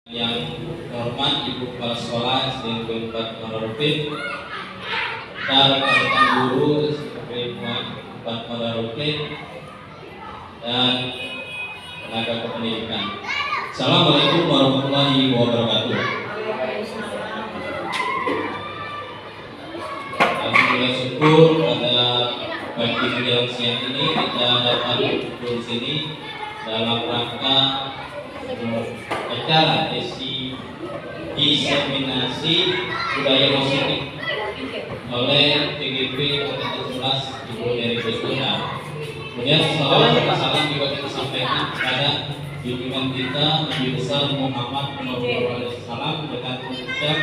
Yang terhormat Ibu Kepala Sekolah SD Negeri 4 Monarupit dan rekan guru SD 4 Monarupit dan tenaga kependidikan. Assalamualaikum warahmatullahi wabarakatuh. Alhamdulillah syukur pada pagi menjelang siang ini kita dapat berkumpul di sini dalam rangka acara diseminasi budaya positif oleh TGP Kabupaten 11 Ibu dari Kusuna. Kemudian salam juga kita sampaikan kepada junjungan kita Nabi besar Muhammad SAW dengan mengucap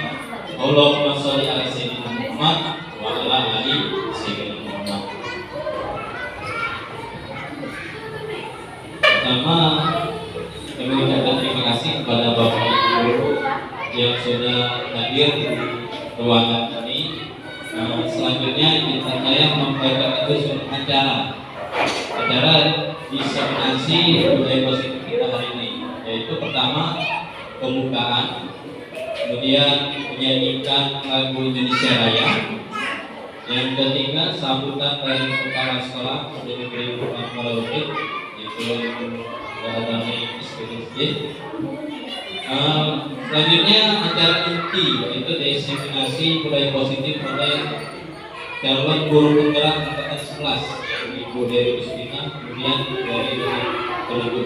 Allahumma sholli ala sayyidina Muhammad wa ala ali sayyidina Muhammad. Pertama, kami ucapkan terima kasih kepada Bapak Ibu Guru yang sudah hadir di ruangan ini. Selanjutnya saya memperkenalkan suatu acara diseminasi budaya positif kita hari ini, yaitu pertama pembukaan, kemudian menyanyikan lagu Indonesia Raya, yang ketiga sambutan dari kepala sekolah SD Negeri 4 Monarupit, yaitu Dami Isbidin. Selanjutnya acara inti, yaitu diseminasi budaya positif oleh calon guru penggerak angkatan 11 Ibu Dewi Kustina, kemudian dari Telugu.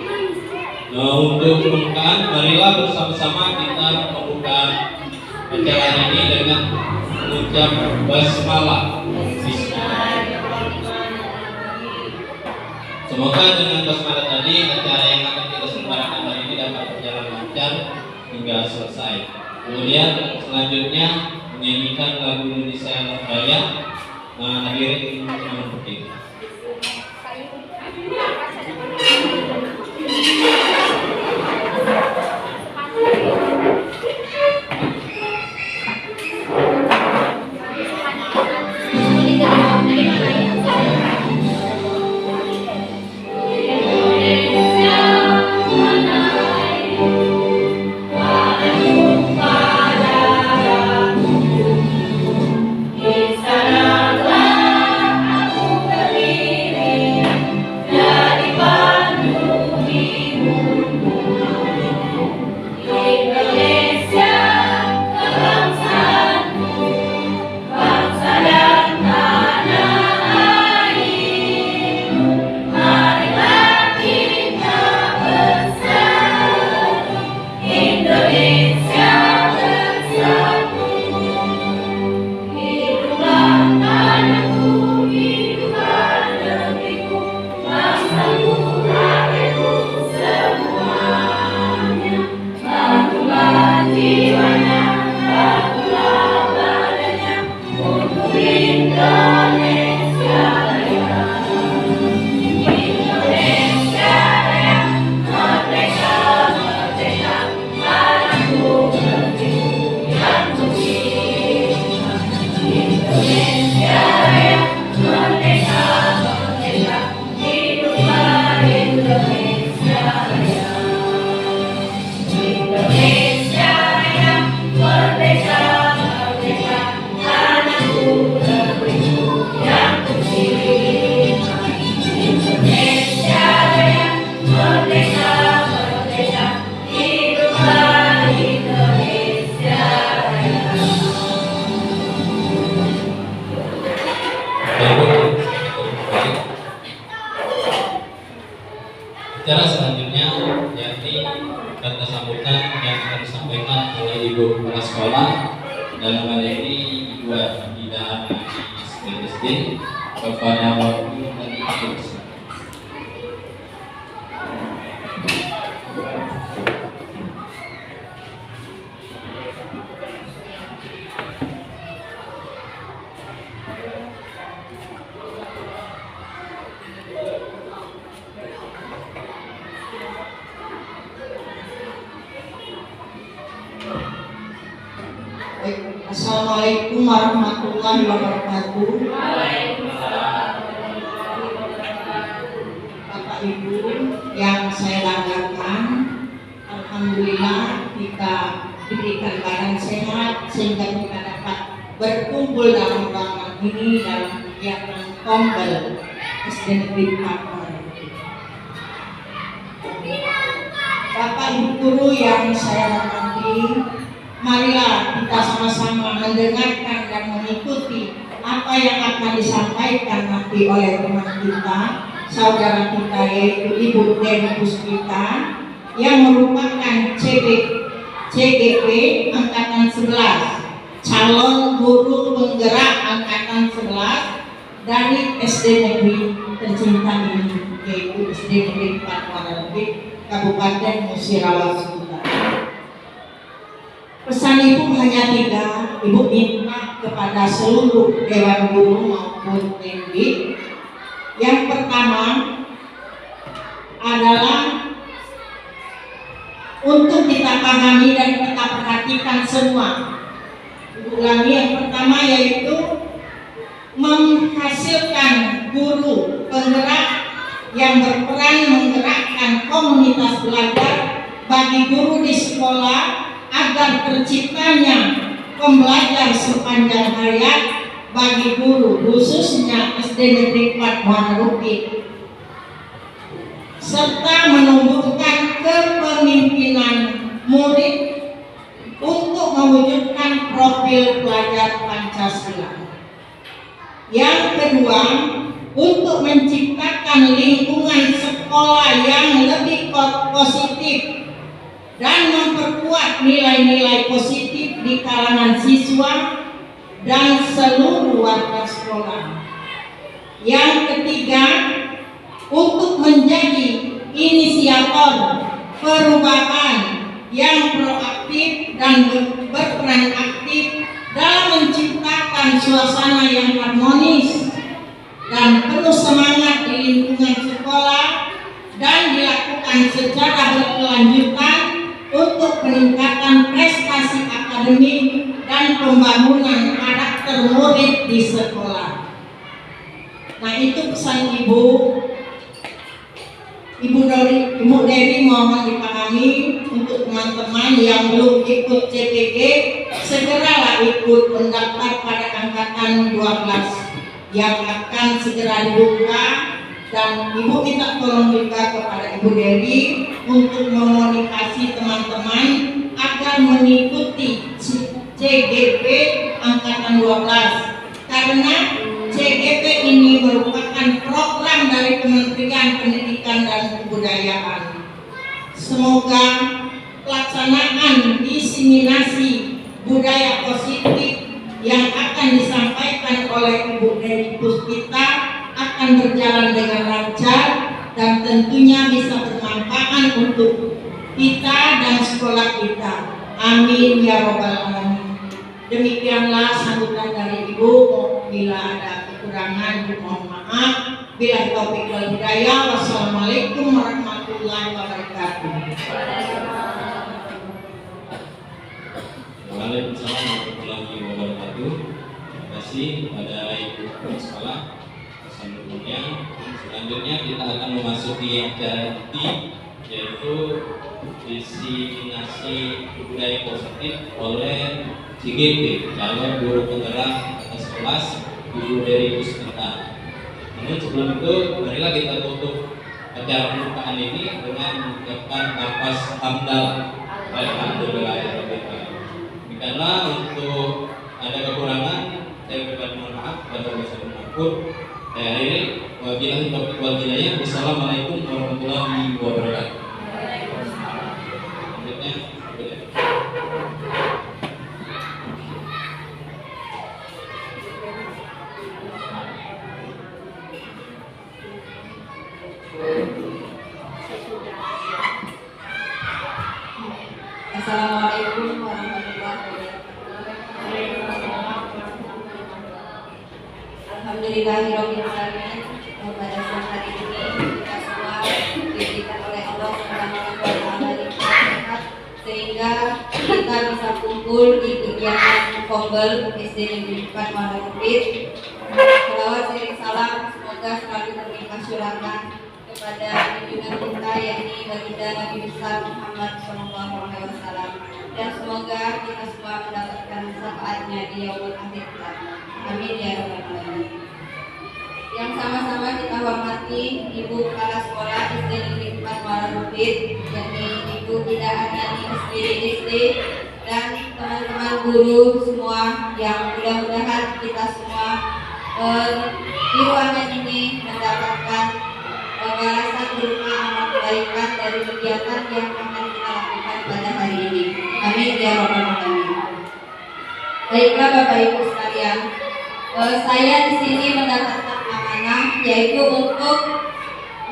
Untuk pembukaan, marilah bersama-sama kita membuka acara ini dengan mengucap basmalah. Semoga dengan basmalah tadi acara yang akan kita selenggarakan hari ini dapat berjalan lancar hingga selesai. Kemudian selanjutnya menyanyikan lagu Indonesia Raya. Hadirin yang penting. Acara selanjutnya yakni kata sambutan yang akan disampaikan oleh Ibu Kepala Sekolah dalam hal ini Ibu Dami Isbidin kepada Bapak Ibu dan Ibu. Assalamualaikum warahmatullahi wabarakatuh. Bapak Ibu yang saya banggakan, alhamdulillah kita diberikan badan sehat sehingga kita dapat berkumpul dalam ruangan ini dalam kegiatan Kombel SD Negeri 4. Bapak Ibu guru yang saya hormati, marilah kita sama-sama mendengarkan dan mengikuti apa yang akan disampaikan nanti oleh teman kita, saudara kita, yaitu Ibu Dewi Puspita yang merupakan CGP Angkatan 11, calon guru penggerak Angkatan 11 dari SD Negeri tercinta ini, yaitu SD Negeri 4 Wanarupit, Kabupaten Musirawas Utara. Pesan Ibu hanya 3. Ibu minta kepada seluruh Dewan Guru maupun Pendik. Yang pertama adalah untuk kita pahami dan kita perhatikan semua. Ibu ulangi, yang pertama yaitu menghasilkan guru penggerak yang berperan menggerakkan komunitas belajar bagi guru di sekolah agar terciptanya pembelajar sepanjang hayat bagi guru, khususnya SD Negeri 4 Wanarupit, serta menumbuhkan kepemimpinan murid untuk mewujudkan profil pelajar Pancasila. Yang kedua, untuk menciptakan lingkungan sekolah yang lebih positif dan memperkuat nilai-nilai positif di kalangan siswa dan seluruh warga sekolah. Yang ketiga, untuk menjadi inisiator perubahan yang proaktif dan berperan aktif dalam menciptakan suasana yang harmonis dan penuh semangat di lingkungan sekolah dan dilakukan secara berkelanjutan untuk peningkatan prestasi akademik dan pembangunan karakter murid di sekolah. Nah, itu pesan Ibu. Ibu Dewi mohon dipahami untuk teman-teman yang belum ikut CPG, segeralah ikut mendaftar pada angkatan 12 yang akan segera dibuka, dan Ibu minta tolong juga kepada Ibu Dewi untuk memotivasi teman-teman agar mengikuti CGP angkatan 12, karena CGP ini merupakan program dari Kementerian Pendidikan dan Kebudayaan. Semoga pelaksanaan diseminasi budaya positif yang akan disampaikan oleh Ibu Dewi Puspita akan berjalan dengan lancar dan tentunya bisa bermanfaat untuk kita dan sekolah kita. Amin ya robbal alamin. Demikianlah sambutan dari Ibu. Bila ada kekurangan, mohon maaf. Bila taufik wal hidayah. Wassalamualaikum warahmatullahi wabarakatuh. Waalaikumsalam warahmatullahi wabarakatuh. Terima kasih kepada Ibu Kepala Sekolah. Selanjutnya kita akan memasuki acara inti, yaitu diseminasi budaya positif oleh CGP, calon guru penggerak atas kelas, Ibu Dewi Puspita. Namun sebelum itu, marilah kita tutup acara pembukaan ini dengan mengucapkan nafas hamdalah. Alhamdulillahirabbil alamin. Karena untuk ada kekurangan, saya berikan mohon maaf kepada Bapak Mengakur. Ini wabillahi taufiq wal hidayah. Wassalamualaikum warahmatullahi wabarakatuh. Selanjutnya, Assalamualaikum warahmatullahi wabarakatuh. Alhamdulillahirabbil alamin. Pada siang hari ini kita semua diberikan oleh Allah Subhanahu wa taala sehat sehingga kita bisa kumpul di kegiatan Kombel SD Negeri 4 Wanarupit. Selawat sering salam semoga selalu terlimpah syurga kepada junjungan kita yakni baginda Nabi besar Muhammad SAW, dan semoga kita semua mendapatkan syafaatnya di yaumul akhir kelak. Amin ya rabbal alamin. Yang sama-sama kita hormati Ibu Kepala Sekolah SD Negeri 4 Muara Rupit, yakni Ibu Ida Anani SPDSD, dan teman-teman guru semua yang mudah-mudahan kita semua di ruangan ini mendapatkan balasan berupa amal kebaikan dari kegiatan yang akan kita lakukan pada hari ini. Amin ya rabbal alamin. Baiklah Bapak Ibu sekalian, saya di sini mendapatkan amanah yaitu untuk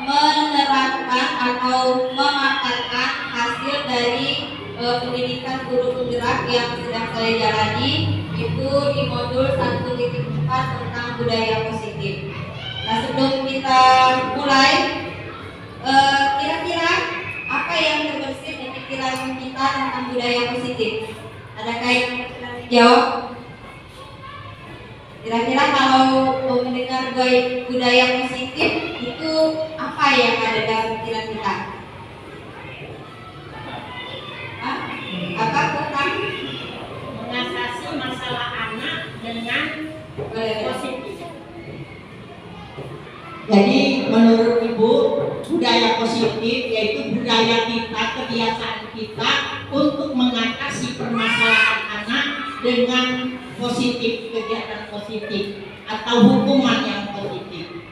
menerapkan atau memaparkan hasil dari pendidikan guru penggerak yang sedang saya jalani, itu di modul 1.4 tentang budaya positif. Nah, sebelum kita mulai, kira-kira apa yang terbersih di pikiran kita tentang budaya positif? Adakah yang jawab? Kira-kira kalau mendengar budaya positif itu apa yang ada dalam pikiran kita? Apa tentang mengatasi masalah anak dengan positif. Jadi menurut Ibu, budaya positif yaitu budaya kita, kebiasaan kita untuk mengatasi permasalahan anak dengan positif, kegiatan positif atau hukuman yang positif.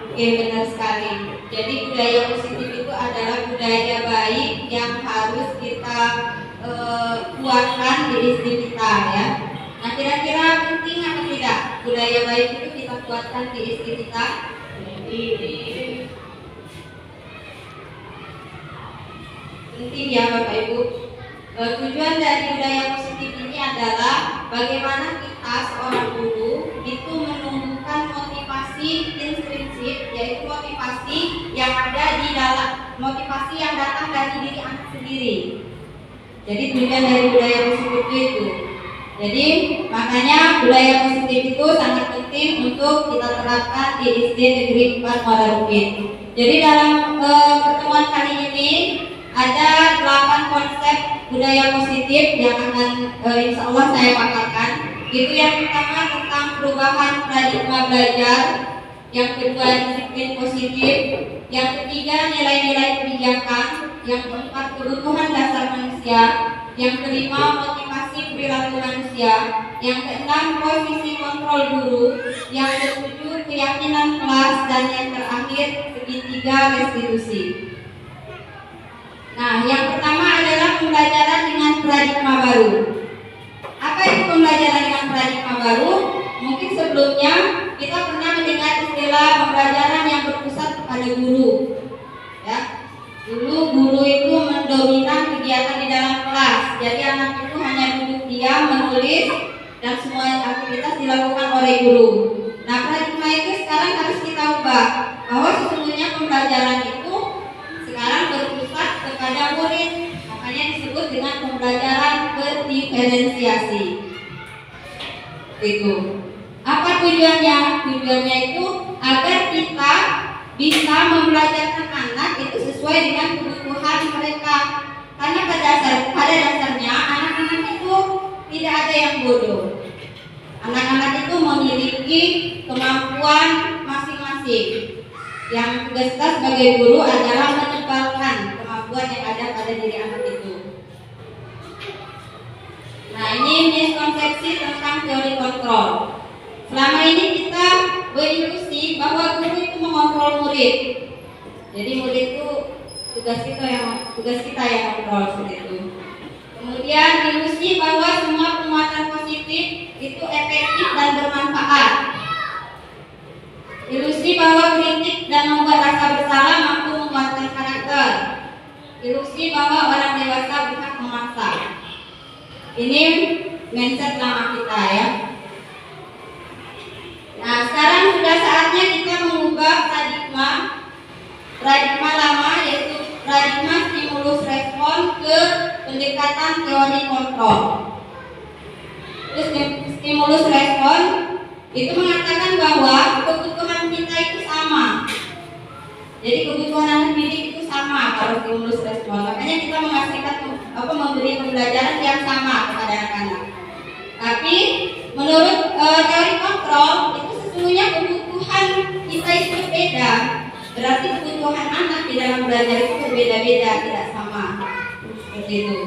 Oke, benar sekali. Jadi budaya positif itu adalah budaya baik yang harus kita kuatkan di istri kita ya. Nah, kira-kira penting atau tidak budaya baik itu kita kuatkan di istri kita? Penting ya Bapak Ibu. Tujuan dari budaya positif ini adalah bagaimana kita seorang guru itu menumbuhkan motivasi intrinsik, yaitu motivasi yang ada di dalam, motivasi yang datang dari diri anak sendiri. Jadi tujuan dari budaya positif itu. Jadi makanya budaya positif itu sangat penting untuk kita terapkan di SD Negeri 4 Muara Rupit. Jadi dalam pertemuan kali ini ada 8 konsep budaya positif yang akan insya Allah saya paparkan. Itu yang pertama tentang perubahan paradigma belajar, yang kedua disiplin positif, yang ketiga nilai-nilai kebijakan, yang keempat kebutuhan dasar manusia, yang kelima motivasi perilaku manusia, yang keenam posisi kontrol guru, yang ketujuh keyakinan kelas, dan yang terakhir segitiga restitusi. Nah, yang pertama adalah pembelajaran dengan paradigma baru. Apa itu pembelajaran dengan paradigma baru? Mungkin sebelumnya kita pernah mendengar istilah pembelajaran yang berpusat kepada guru. Ya, dulu guru itu mendominan kegiatan di dalam kelas. Jadi anak itu hanya duduk diam, menulis, dan semua aktivitas dilakukan oleh guru. Nah, paradigma itu sekarang harus kita ubah, bahwa sesungguhnya pembelajaran itu sekarang berpusat kepada murid. Makanya disebut dengan pembelajaran berdiferensiasi. Itu. Apa tujuannya? Tujuannya itu agar kita bisa membelajarkan anak itu sesuai dengan kebutuhan mereka. Karena pada dasarnya anak-anak itu tidak ada yang bodoh. Anak-anak itu memiliki kemampuan masing-masing. Yang tugas kita sebagai guru adalah menyebarkan kemampuan yang ada pada diri anak itu. Nah, ini miskonsepsi tentang teori kontrol. Selama ini kita berilusi bahwa guru itu mengontrol murid. Jadi murid itu tugas kita yang kontrol seperti itu. Kemudian ilusi bahwa semua penguatan positif itu efektif dan bermanfaat. Ilusi bahwa kritik dan membuat rasa bersalah mampu menguatkan karakter. Ilusi bahwa orang dewasa berhak memaksa. Ini mindset lama kita ya. Nah, sekarang sudah saatnya kita mengubah paradigma lama, yaitu paradigma stimulus respon ke pendekatan teori kontrol. Terus stimulus respon itu mengatakan bahwa kebutuhan kita itu sama. Jadi kebutuhan anak didik itu sama kalau stimulus respon. Makanya kita memberi pembelajaran yang sama kepada anak-anak. Tapi menurut teori kontrol itu sesungguhnya kebutuhan kita itu berbeda. Berarti kebutuhan anak di dalam belajar itu berbeda-beda, tidak sama. Seperti itu.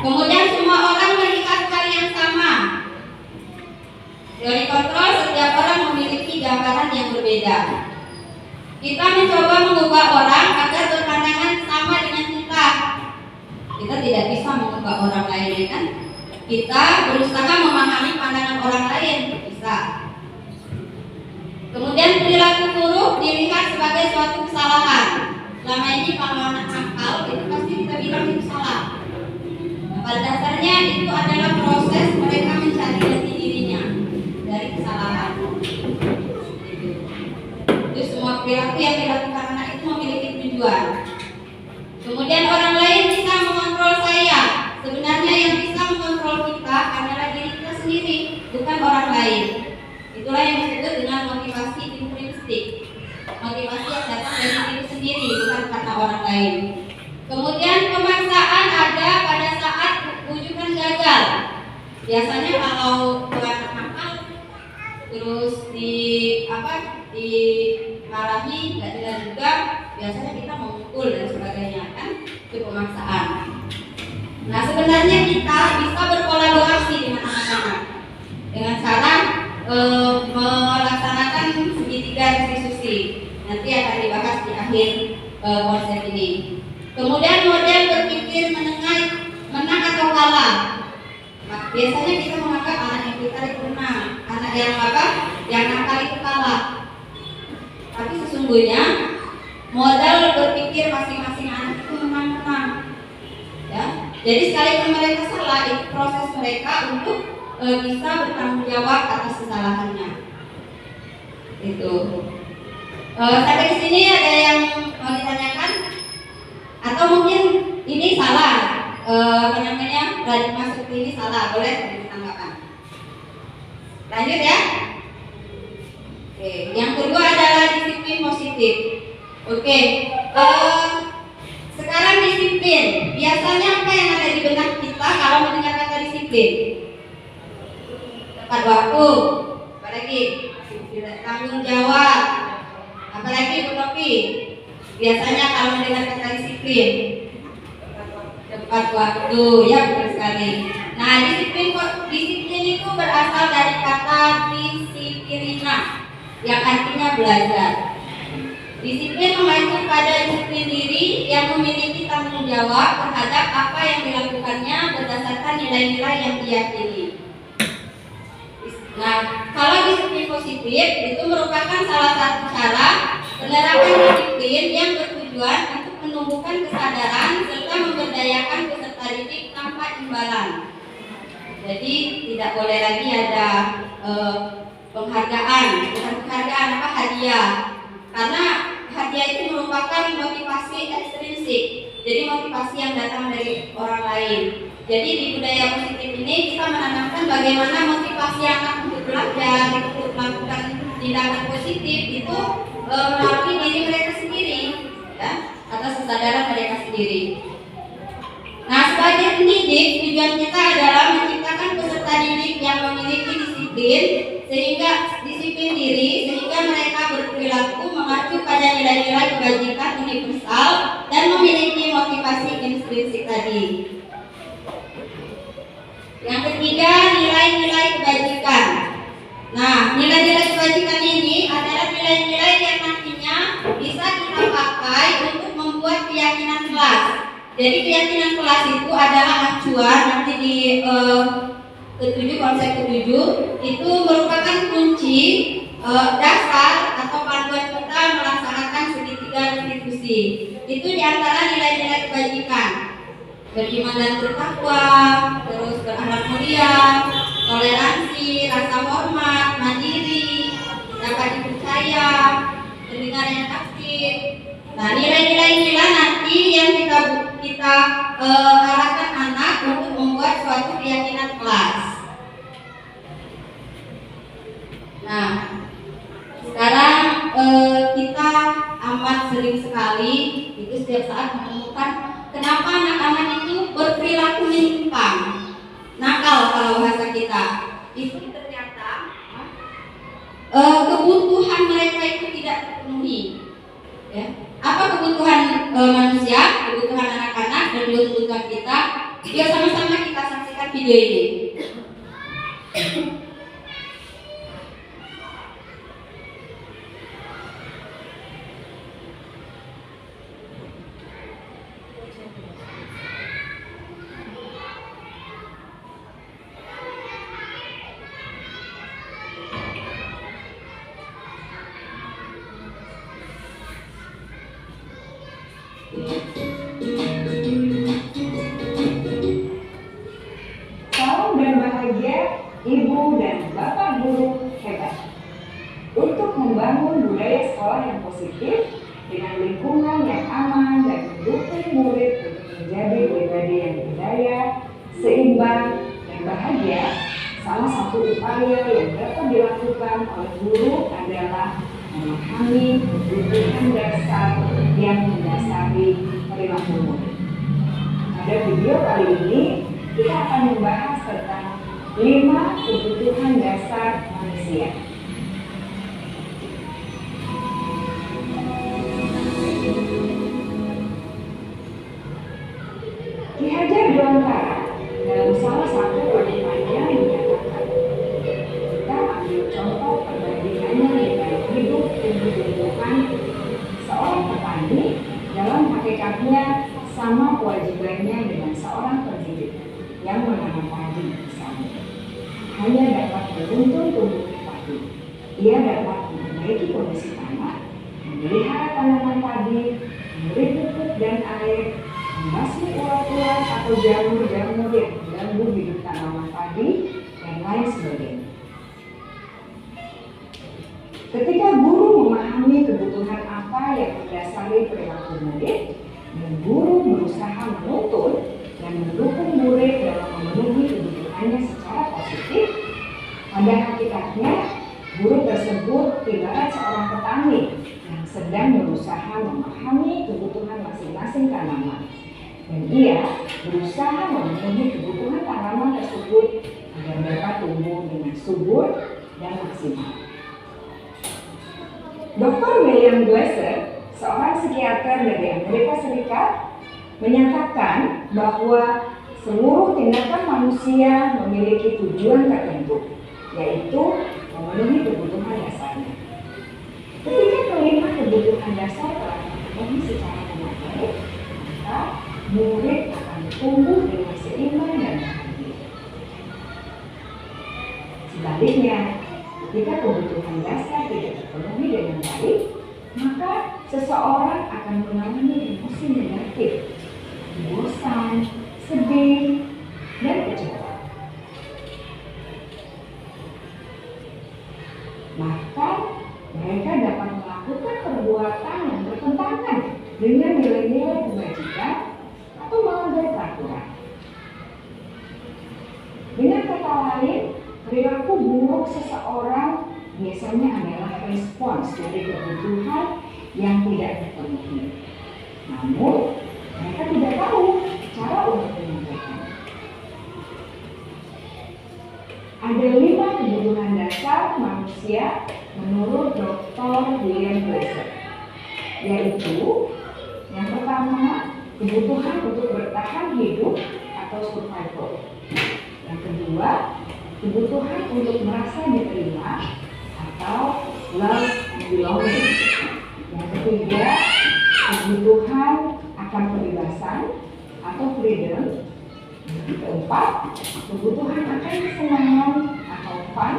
Kemudian semua orang melihat hal yang sama. Teori kontrol, setiap orang memiliki gambaran yang berbeda. Kita mencoba mengubah orang agar berpandangan sama dengan kita. Kita tidak bisa mengubah orang lain, kan? Kita berusaha memahami pandangan orang lain, bisa. Kemudian perilaku buruk dilihat sebagai suatu kesalahan. Selama ini kalau anak nakal itu pasti kita bilang itu salah. Nah, pada dasarnya itu adalah proses mereka mencari jati dirinya dari kesalahan. Itu semua perilaku yang dilakukan anak itu memiliki tujuan. Kemudian orang lain bisa mengontrol saya. Sebenarnya yang bisa mengontrol kita adalah diri kita sendiri, bukan orang lain. Itulah yang disebut dengan motivasi intrinsik. Motivasi yang datang dari diri sendiri, bukan karena orang lain. Kemudian pemaksaan ada pada saat rujukan gagal. Biasanya kalau bukan nakal terus dimarahi, nggak jelas juga, biasanya kita memukul dan sebagainya, kan? Itu pemaksaan. Nah, sebenarnya kita bisa berkolaborasi dengan anak-anak dengan cara melaksanakan segitiga restitusi. Nanti akan dibahas di akhir konsep ini. Kemudian model berpikir menang atau kalah. Nah, biasanya kita menganggap anak yang pintar itu menang, anak yang nakal itu kalah. Tapi sesungguhnya modal berpikir masing-masing anak itu menang-menang. Ya, jadi sekalipun mereka salah, itu proses mereka untuk bisa bertanggung jawab atas kesalahannya. Itu. Sampai di sini ada yang mau ditanyakan? Atau mungkin ini salah? Berarti masuk ini salah, boleh ditanggapan. Lanjut ya. Oke, yang kedua adalah disiplin positif. Oke, sekarang disiplin. Biasanya apa yang ada di benak kita kalau mendengar kata disiplin? Tepat waktu, apalagi tanggung jawab, apalagi Bu Novi. Biasanya kalau mendengar kata disiplin, tepat waktu, ya betul sekali. Nah, disiplin itu berasal dari kata disipirina, yang artinya belajar. Disiplin mengacu pada disiplin diri yang memiliki tanggung jawab terhadap apa yang dilakukannya berdasarkan nilai-nilai yang diyakini. Nah, kalau disiplin positif itu merupakan salah satu cara penerapan disiplin yang bertujuan untuk menumbuhkan kesadaran serta memberdayakan peserta didik tanpa imbalan. Jadi tidak boleh lagi ada penghargaan, bukan penghargaan, hadiah. Karena hadiah itu merupakan motivasi ekstrinsik, jadi motivasi yang datang dari orang lain. Jadi di budaya positif ini kita menanamkan bagaimana motivasi anak untuk belajar, untuk melakukan tindakan positif itu melalui diri mereka sendiri, ya, atas kesadaran mereka sendiri. Nah, sebagai pendidik, tujuan kita adalah menciptakan peserta didik yang memiliki disiplin diri, sehingga mereka berperilaku mengacu pada nilai-nilai kebajikan universal dan memiliki motivasi intrinsik tadi. Yang ketiga, nilai-nilai kebajikan. Nah, nilai-nilai kebajikan ini adalah nilai-nilai yang nantinya bisa kita pakai untuk membuat keyakinan kelas. Jadi keyakinan kelas itu adalah acuan nanti di konsep ketujuh itu merupakan kunci dasar atau panduan kita melaksanakan segitiga restitusi. Itu diantara nilai-nilai kebajikan: beriman dan bertakwa, terus berakhlak mulia, toleransi, rasa hormat, mandiri, dapat dipercaya, pendengar yang aktif. Nah, nilai-nilai inilah nanti yang kita arahkan anak untuk membuat suatu keyakinan kelas. Nah, sekarang kita amat sering sekali itu setiap saat menemukan kenapa anak-anak itu berperilaku menyimpang, nakal kalau bahasa kita. Itu ternyata kebutuhan mereka itu tidak terpenuhi. Ya. Apa kebutuhan manusia, kebutuhan anak-anak, dan juga kebutuhan kita? Ya sama-sama kita saksikan video ini. Salam dan bahagia Ibu dan Bapak guru hebat. Untuk membangun budaya sekolah yang positif dengan lingkungan yang aman dan mendukung murid untuk menjadi pribadi yang berdaya, seimbang, dan bahagia, salah satu upaya yang dapat dilakukan oleh guru adalah memahami kebutuhan dasar yang mendasari perilaku murid. Pada video kali ini, kita akan membahas tentang 5 kebutuhan dasar manusia. Ki Hajar Dewantara dalam salah satu penyampaiannya menyatakan, kita ambil contoh perbandingannya dengan hidup tumbuh-tumbuhan. Seorang petani dalam hakikatnya sama kewajibannya dengan seorang pendidik yang menanam padi misalnya. Hanya dapat menuntun tumbuhnya padi. Ia dapat memperbaiki kondisi tanah, memelihara tanaman padi, memberi pupuk dan air, membasmi ulat-ulat atau jamur-jamur yang mengganggu hidup tanaman padi, dan lain sebagainya. Ketika guru memahami kebutuhan apa yang mendasari perilaku murid, dan guru berusaha menuntun dan mendukung murid dalam memenuhi kebutuhannya secara positif, pada hakikatnya guru tersebut ibarat seorang petani yang sedang berusaha memahami kebutuhan masing-masing tanaman, dan ia berusaha memenuhi kebutuhan tanaman tersebut agar dapat tumbuh dengan subur dan maksimal. Dr. William Glasser, seorang psikiater dari Amerika Serikat, menyatakan bahwa seluruh tindakan manusia memiliki tujuan tertentu, yaitu memenuhi kebutuhan dasarnya. Ketika kelima kebutuhan dasar telah terpenuhi secara memadai, maka murid akan tumbuh dengan seimbang dan bahagia. Sebaliknya, ketika kebutuhan dasar tidak terpenuhi dengan baik, maka seseorang akan mengalami emosi negatif, bosan, sedih, dan kecewa. Bahkan mereka dapat melakukan perbuatan yang bertentangan dengan nilai-nilai kebajikan atau melanggar peraturan. Dengan kata lain, perilaku buruk seseorang biasanya adalah respons dari kebutuhan yang tidak terpenuhi. Namun, mereka tidak tahu cara untuk menyampaikan. Ada 5 kebutuhan dasar manusia menurut Dr. William Glasser, yaitu yang pertama, kebutuhan untuk bertahan hidup atau survival. Yang kedua, kebutuhan untuk merasa diterima atau love and belonging. Yang ketiga, kebutuhan akan kebebasan atau freedom. Yang keempat, kebutuhan akan kesenangan atau fun.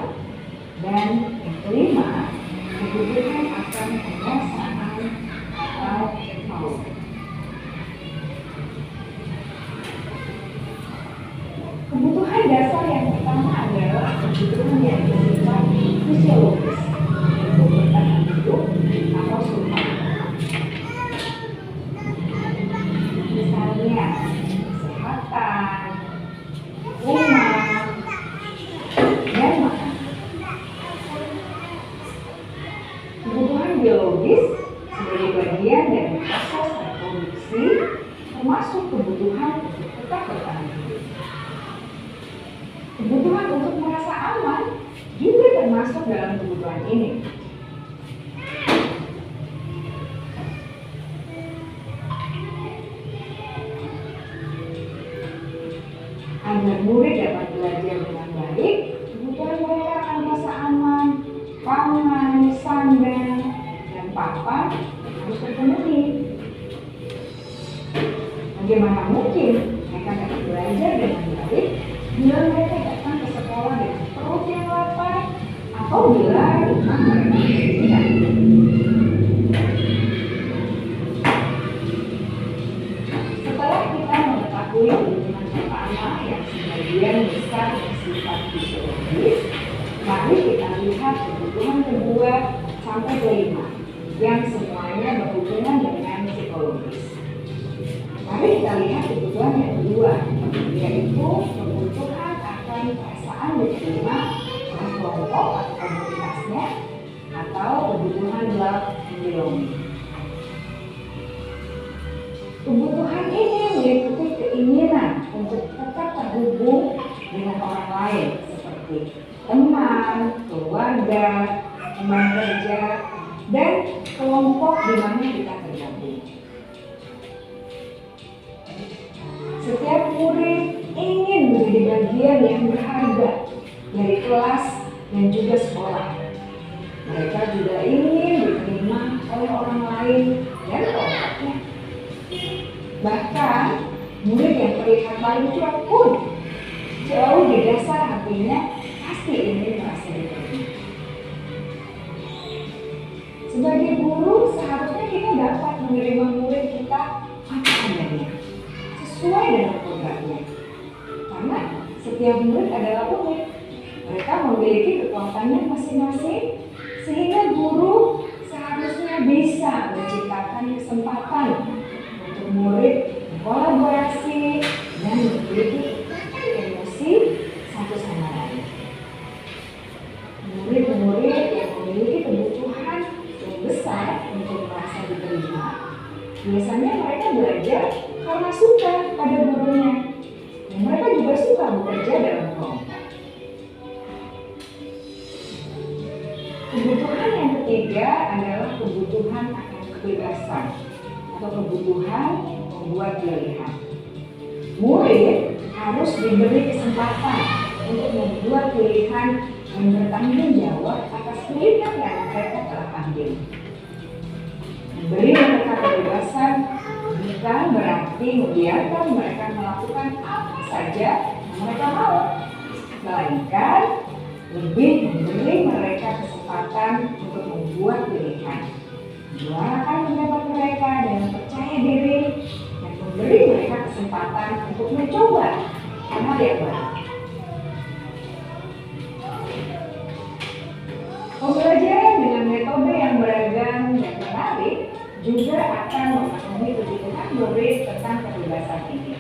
Dan yang kelima, kebutuhan akan perasaan atau power. Kebutuhan dasar yang pertama adalah kebutuhan yang bersifat fisiologis, yaitu bertahan hidup atau survival. Misalnya, kesehatan, rumah, dan makanan. Kebutuhan biologis sebagai bagian termasuk kebutuhan untuk tetap bertahan hidup. Kebutuhan untuk merasa aman juga termasuk dalam kebutuhan ini. Agar murid dapat belajar dengan baik, kebutuhan mereka akan merasa aman, pangan, sandang, dan papan harus terpenuhi. Bagaimana mungkin mereka dapat belajar dengan baik bila mereka datang ke sekolah dengan perut yang lapar atau bila rumah mereka tidak? Setelah kita mengetahui kebutuhan pertama yang sebagian besar bersifat fisiologis, mari kita lihat kebutuhan kedua sampai kelima yang semuanya berhubungan dengan psikologis. Mari kita lihat kebutuhan yang kedua, yaitu kebutuhan akan perasaan diterima oleh kelompok atau komunitasnya atau kebutuhan love and belonging. Kebutuhan ini meliputi keinginan untuk tetap terhubung dengan orang lain seperti teman, keluarga, teman kerja, dan kelompok di mana kita tergabung. Setiap murid ingin menjadi bagian yang berharga dari kelas dan juga sekolah. Mereka juga ingin diterima oleh orang lain dan kelompoknya. Bahkan, murid yang terlihat paling cuek pun jauh di dasar hatinya pasti ingin merasa diterima. Sebagai guru, seharusnya kita dapat menerima murid kita apa adanya, sesuai dengan kodratnya. Karena setiap murid adalah unik. Mereka memiliki kekuatannya masing-masing, sehingga guru seharusnya bisa menciptakan kesempatan untuk murid berkolaborasi dan memiliki emosi satu sama lain. Murid-murid yang memiliki kebutuhan yang besar untuk merasa diterima, biasanya mereka belajar karena suka pada gurunya, dan mereka juga suka bekerja dalam kelompok. Kebutuhan yang ketiga adalah kebutuhan akan kebebasan atau kebutuhan membuat pilihan. Murid harus diberi kesempatan untuk membuat pilihan dan bertanggung jawab atas pilihan yang mereka telah ambil. Memberi mereka kebebasan bukan berarti membiarkan mereka melakukan apa saja yang mereka mau, melainkan lebih memberi mereka kesempatan untuk membuat pilihan, menyuarakan pendapat mereka dengan percaya diri, dan memberi mereka kesempatan untuk mencoba hal yang baru. Pembelajaran dengan metode yang beragam dan menarik juga akan memenuhi kebutuhan murid tentang kebebasan ini.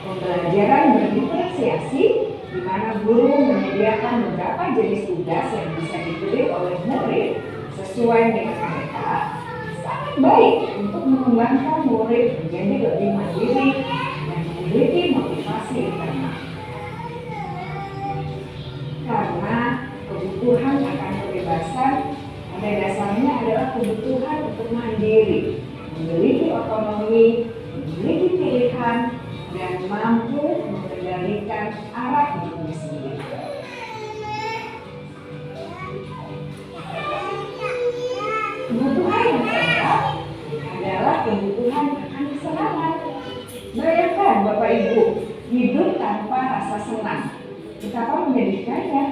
Pembelajaran berdiferensiasi, di mana guru menyediakan beberapa jenis tugas yang bisa dipilih oleh murid sesuai dengan mereka, sangat baik untuk mengembangkan murid menjadi lebih mandiri dan memiliki motivasi internal. Karena kebutuhan akan kebebasan pada dasarnya adalah kebutuhan untuk mandiri, memiliki otonomi, memiliki pilihan, dan mampu mengendalikan arah hidupnya sendiri. Kebutuhan yang keempat adalah kebutuhan akan kesenangan. Bayangkan Bapak Ibu, hidup tanpa rasa senang, betapa menyedihkannya.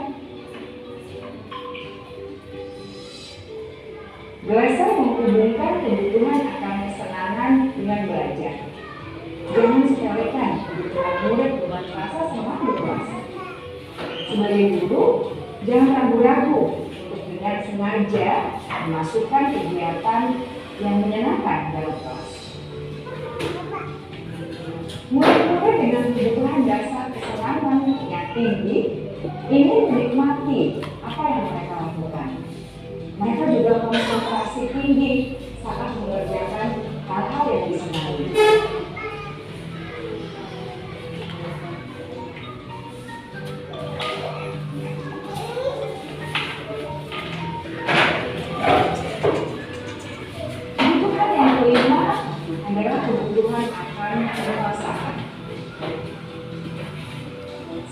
Belajar menghubungkan kebutuhan akan kesenangan dengan belajar. Jangan sepelekan kebutuhan murid dengan rasa senang di kelas. Sebagai guru, jangan ragu-ragu untuk dengan sengaja memasukkan kegiatan yang menyenangkan dalam kelas. Murid-murid dengan kebutuhan dasar kesenangan yang tinggi ingin menikmati apa yang mereka lakukan. Mereka juga konsentrasi tinggi saat mengerjakan hal-hal yang disenangi. adalah kebutuhan akan kewasaan.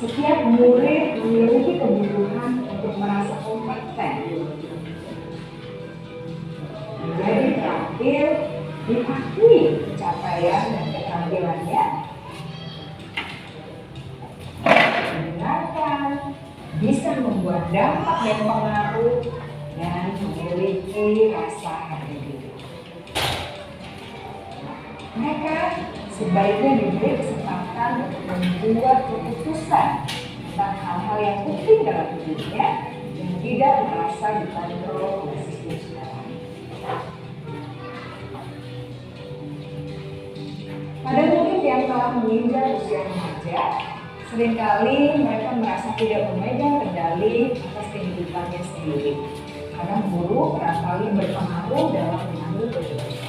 Setiap murid memiliki kebutuhan untuk merasa kompeten, menjadi terampil, diakui pencapaian dan keterampilannya, mendengarkan, bisa membuat dampak dan pengaruh, dan memiliki rasa harga diri. Mereka sebaiknya diberi kesempatan untuk membuat keputusan tentang hal-hal yang penting dalam hidupnya yang tidak merasa dikontrol oleh sistem sekarang. Pada murid yang telah menginjak usia remaja, seringkali mereka merasa tidak memegang kendali atas kehidupannya sendiri, karena guru kerap kali berpengaruh dalam mengambil keputusan.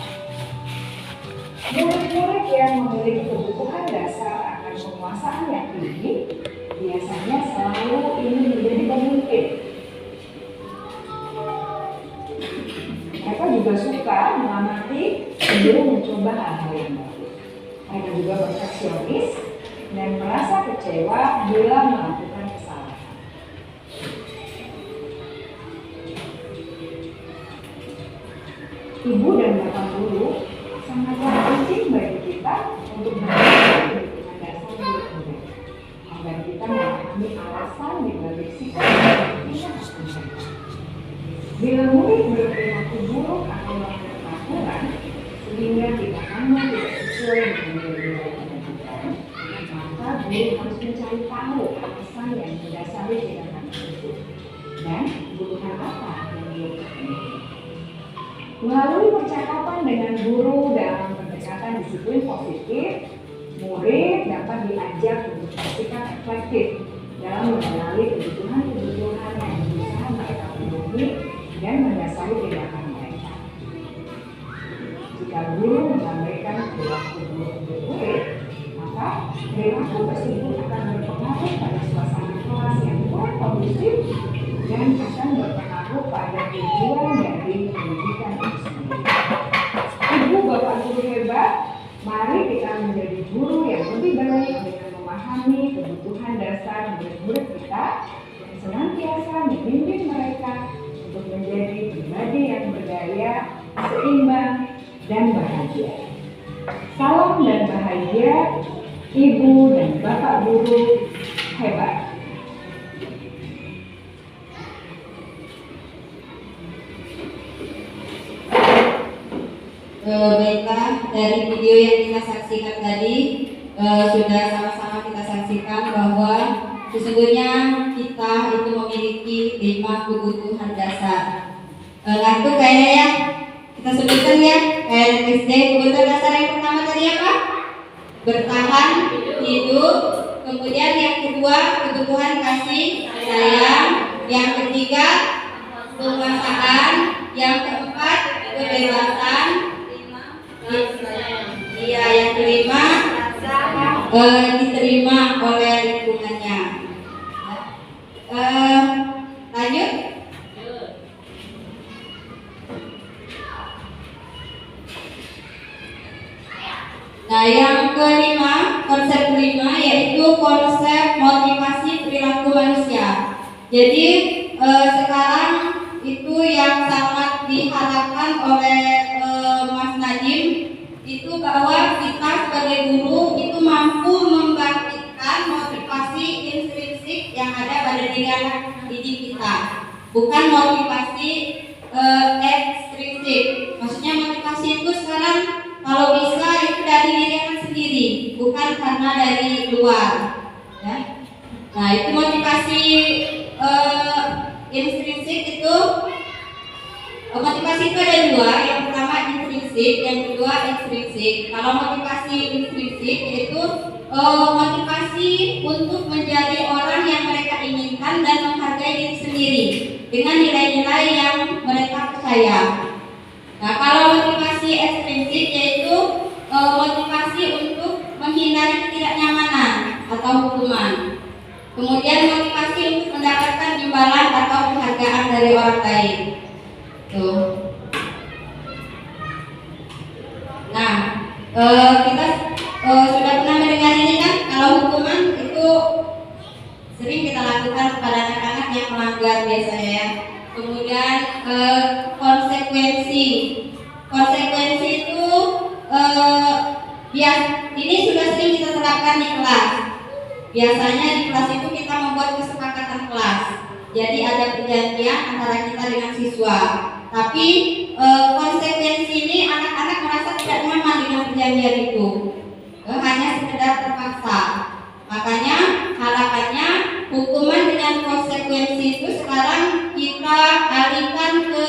Murid-murid yang memiliki kebutuhan dasar akan penguasaan yang tinggi biasanya selalu ingin menjadi pemimpin. Mereka juga suka mengamati sebelum mencoba hal-hal yang baru. Mereka juga perfeksionis dan merasa kecewa bila melakukan kesalahan. Ibu dan bapak guru sangatlah penting bagi kita untuk mengetahui kebutuhan dasar murid-murid agar kita memahami alasan dibalik sikap dan tindakan mereka. Bila murid berperilaku buruk atau melanggar peraturan sehingga tindakannya tidak sesuai dengan nilai-nilai pendidikan, maka guru harus mencari tahu alasan yang mendasari tindakan tersebut dan kebutuhan apa yang dilakukan. Melalui percakapan dengan guru dalam pendekatan disiplin positif, murid dapat diajak untuk bersikap reflektif dalam mengenali kebutuhan-kebutuhan yang berusaha mereka penuhi dan mendasari tindakan mereka. Jika guru menyampaikan perilaku buruk murid, maka perilaku tersebut akan berpengaruh pada suasana kelas yang kurang kondusif dan akan berpengaruh pada tujuan dari pendidikan itu sendiri. Ibu bapak guru hebat, mari kita menjadi guru yang lebih baik dengan memahami kebutuhan dasar murid-murid kita dan senantiasa memimpin mereka untuk menjadi pribadi yang berdaya, seimbang, dan bahagia. Salam dan bahagia, ibu dan bapak guru hebat. Baiklah, dari video yang kita saksikan tadi sudah sama-sama kita saksikan bahwa sesungguhnya kita itu memiliki 5 kebutuhan dasar. Lalu kayaknya ya kita sebutkan ya, kayak SD, kebutuhan dasar yang pertama tadi apa? Bertahan hidup. Kemudian yang kedua kebutuhan kasih sayang. Yang ketiga penguasaan. Yang keempat kebebasan. Iya, yang kelima diterima oleh lingkungannya. Lanjut. Nah, yang kelima, konsep kelima yaitu konsep motivasi perilaku manusia. Jadi sekarang itu yang sangat diharapkan oleh Mas Nadiem itu bahwa kita sebagai guru itu mampu membangkitkan motivasi intrinsik yang ada pada diri anak didik kita, bukan motivasi ekstrinsik. Maksudnya motivasi itu sekarang kalau bisa itu dari diri anak sendiri, bukan karena dari luar. Ya. Nah, itu motivasi intrinsik itu. Motivasi itu ada 2, yang pertama intrinsik, yang kedua ekstrinsik. Kalau motivasi intrinsik itu motivasi untuk menjadi orang yang mereka inginkan dan menghargai diri sendiri dengan nilai-nilai yang mereka percaya. Nah, kalau motivasi ekstrinsik yaitu motivasi untuk menghindari ketidaknyamanan atau hukuman. Kemudian motivasi untuk mendapatkan imbalan atau penghargaan dari orang lain. Tuh. Nah, Kita sudah pernah mendengar ini kan, kalau hukuman itu sering kita lakukan kepada anak-anak yang melanggar biasanya ya. Kemudian konsekuensi itu ini sudah sering kita terapkan di kelas. Biasanya di kelas itu kita membuat kesepakatan kelas. Jadi ada perjanjian antara kita dengan siswa. Tapi konsekuensi ini anak-anak merasa tidak nyaman dengan perjanjian itu. Hanya sekedar terpaksa. Makanya harapannya hukuman dengan konsekuensi itu sekarang kita alihkan ke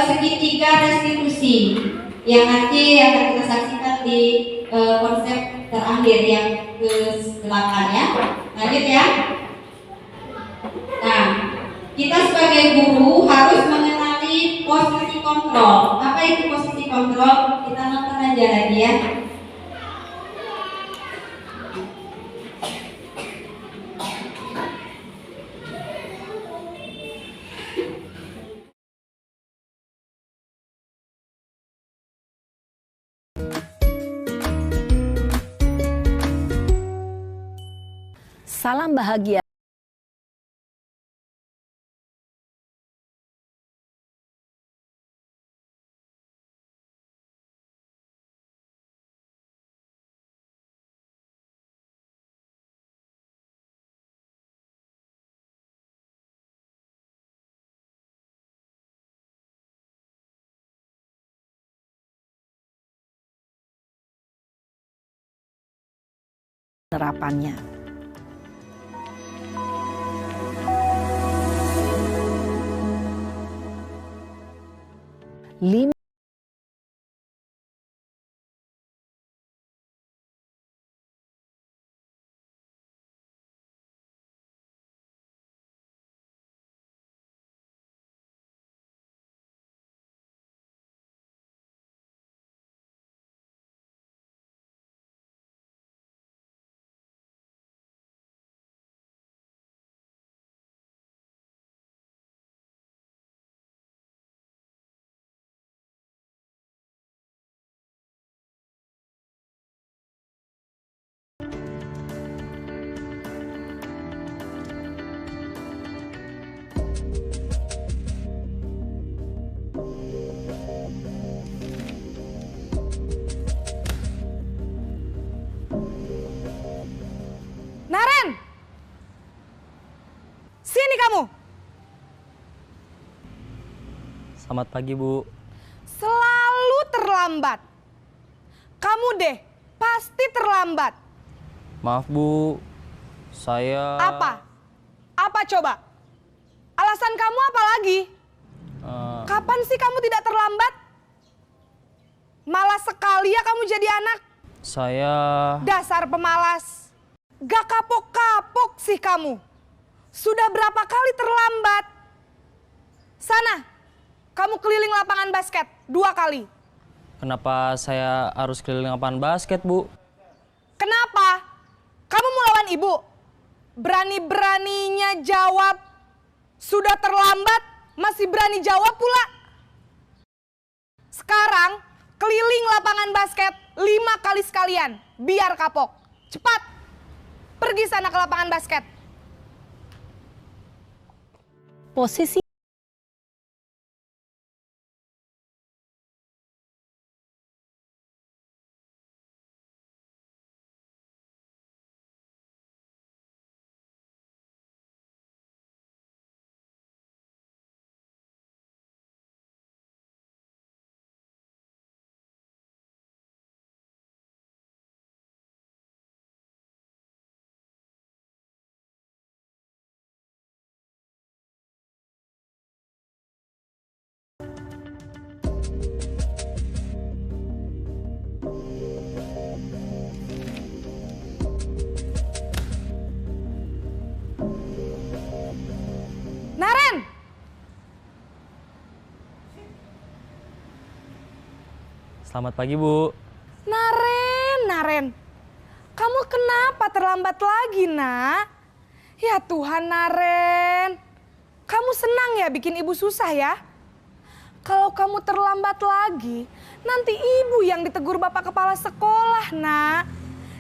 segitiga restitusi yang nanti akan kita saksikan di konsep terakhir yang ke-8 ya. Lanjut ya. Nah, kita sebagai guru harus mengenali posisi kontrol. Apa itu posisi kontrol? Kita nonton aja lagi ya. Salam bahagia. Penerapannya. Lima. Naren! Sini kamu! Selamat pagi, Bu. Selalu terlambat. Kamu deh, pasti terlambat. Maaf, Bu. Saya... Apa? Apa coba? Alasan kamu apa lagi? Kapan sih kamu tidak terlambat? Malas sekali ya kamu jadi anak. Saya... Dasar pemalas. Gak kapok-kapok sih kamu. Sudah berapa kali terlambat? Sana, kamu keliling lapangan basket 2 kali. Kenapa saya harus keliling lapangan basket, Bu? Kenapa? Kamu mau lawan ibu? Berani-beraninya jawab. Sudah terlambat, masih berani jawab pula. Sekarang, keliling lapangan basket 5 kali sekalian. Biar kapok. Cepat. Pergi sana ke lapangan basket. Posisi Naren! Selamat pagi, Bu. Naren. Kamu kenapa terlambat lagi, nak? Ya Tuhan, Naren. Kamu senang ya bikin ibu susah ya? Kalau kamu terlambat lagi, nanti ibu yang ditegur bapak kepala sekolah, nak.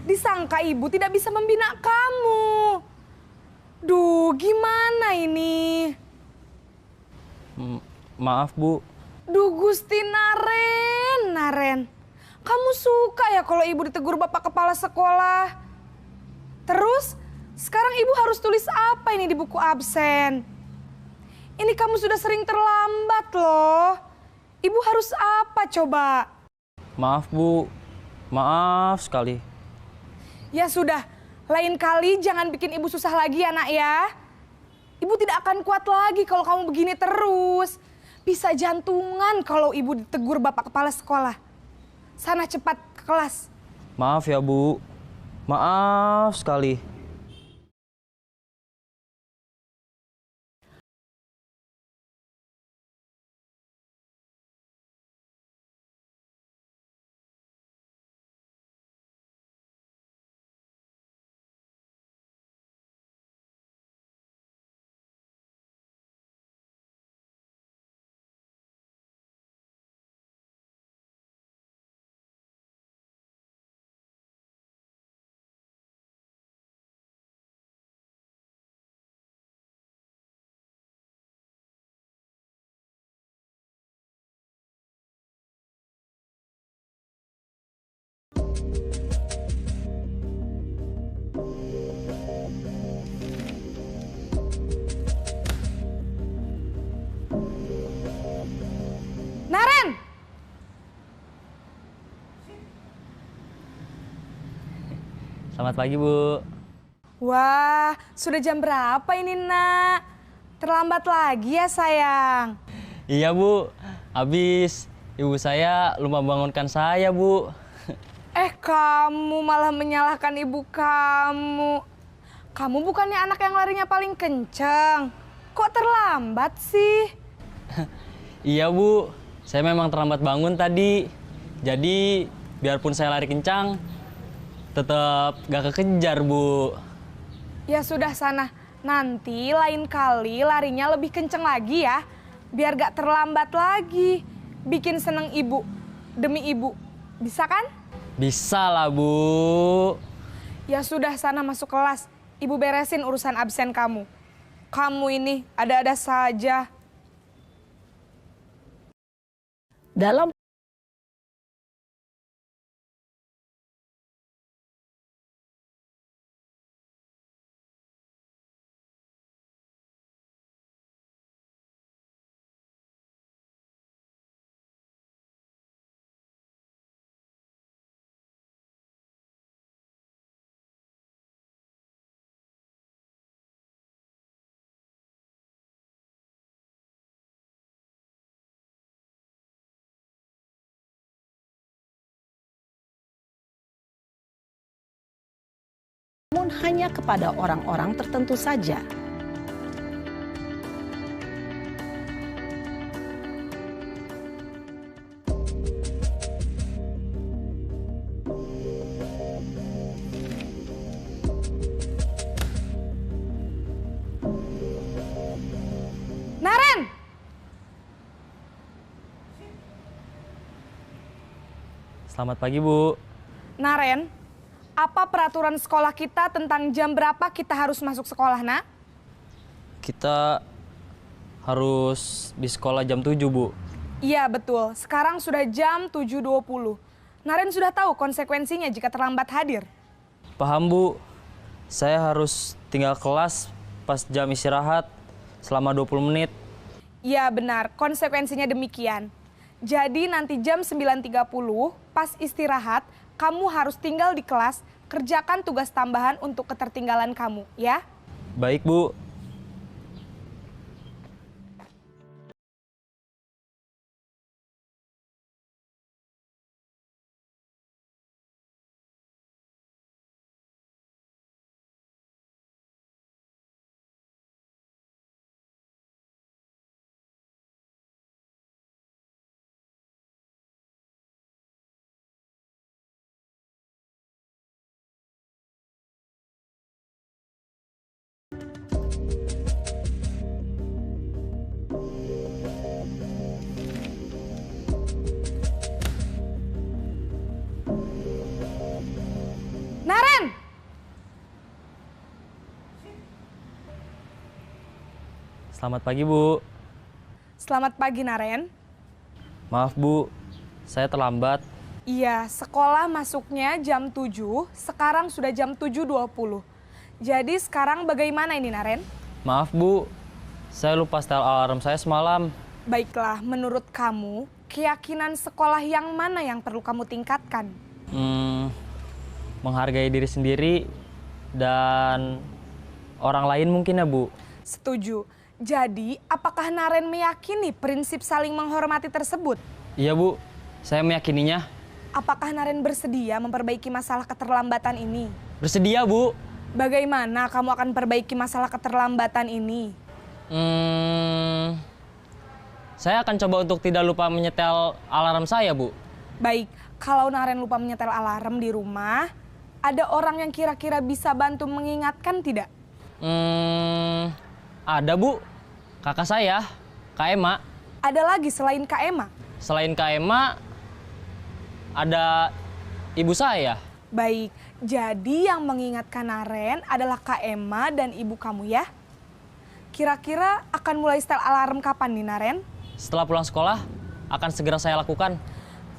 Disangka ibu tidak bisa membina kamu. Duh, gimana ini? Maaf, Bu. Duh, Gusti Naren. Kamu suka ya kalau ibu ditegur bapak kepala sekolah? Terus, sekarang ibu harus tulis apa ini di buku absen? Ini kamu sudah sering terlambat loh. Ibu harus apa coba? Maaf, Bu. Maaf sekali. Ya sudah, lain kali jangan bikin ibu susah lagi ya nak ya. Ibu tidak akan kuat lagi kalau kamu begini terus. Bisa jantungan kalau ibu ditegur bapak kepala sekolah. Sana cepat ke kelas. Maaf ya, Bu. Maaf sekali. Naren! Selamat pagi, Bu. Wah, sudah jam berapa ini nak? Terlambat lagi ya sayang. Iya, Bu. Habis ibu saya lupa bangunkan saya, Bu. Kamu malah menyalahkan ibu kamu. Kamu bukannya anak yang larinya paling kenceng. Kok terlambat sih? Iya, Bu. Saya memang terlambat bangun tadi. Jadi, biarpun saya lari kencang, tetap gak kekejar, Bu. Ya sudah sana. Nanti lain kali larinya lebih kenceng lagi ya. Biar gak terlambat lagi. Bikin seneng ibu. Demi ibu. Bisa kan? Bisa lah, Bu. Ya sudah sana masuk kelas. Ibu beresin urusan absen kamu. Kamu ini ada-ada saja. Dalam namun hanya kepada orang-orang tertentu saja. Naren! Selamat pagi, Bu. Naren, apa peraturan sekolah kita tentang jam berapa kita harus masuk sekolah, nak? Kita harus di sekolah jam 7, Bu. Iya, betul. Sekarang sudah jam 7.20. Naren sudah tahu konsekuensinya jika terlambat hadir. Paham, Bu. Saya harus tinggal kelas pas jam istirahat selama 20 menit. Iya, benar. Konsekuensinya demikian. Jadi nanti jam 9.30 pas istirahat, kamu harus tinggal di kelas, kerjakan tugas tambahan untuk ketertinggalan kamu, ya? Baik, Bu. Selamat pagi, Bu. Selamat pagi, Naren. Maaf, Bu. Saya terlambat. Iya, sekolah masuknya jam 7, sekarang sudah jam 7.20. Jadi sekarang bagaimana ini, Naren? Maaf, Bu. Saya lupa setel alarm saya semalam. Baiklah, menurut kamu, keyakinan sekolah yang mana yang perlu kamu tingkatkan? Menghargai diri sendiri dan orang lain mungkin ya, Bu. Setuju. Jadi, apakah Naren meyakini prinsip saling menghormati tersebut? Iya, Bu. Saya meyakininya. Apakah Naren bersedia memperbaiki masalah keterlambatan ini? Bersedia, Bu. Bagaimana kamu akan perbaiki masalah keterlambatan ini? Saya akan coba untuk tidak lupa menyetel alarm saya, Bu. Baik, kalau Naren lupa menyetel alarm di rumah, ada orang yang kira-kira bisa bantu mengingatkan tidak? Ada, Bu. Kakak saya, Kak Ema. Ada lagi selain Kak Ema? Selain Kak Ema, ada ibu saya. Baik, jadi yang mengingatkan Naren adalah Kak Ema dan ibu kamu ya? Kira-kira akan mulai setel alarm kapan nih, Naren? Setelah pulang sekolah, akan segera saya lakukan.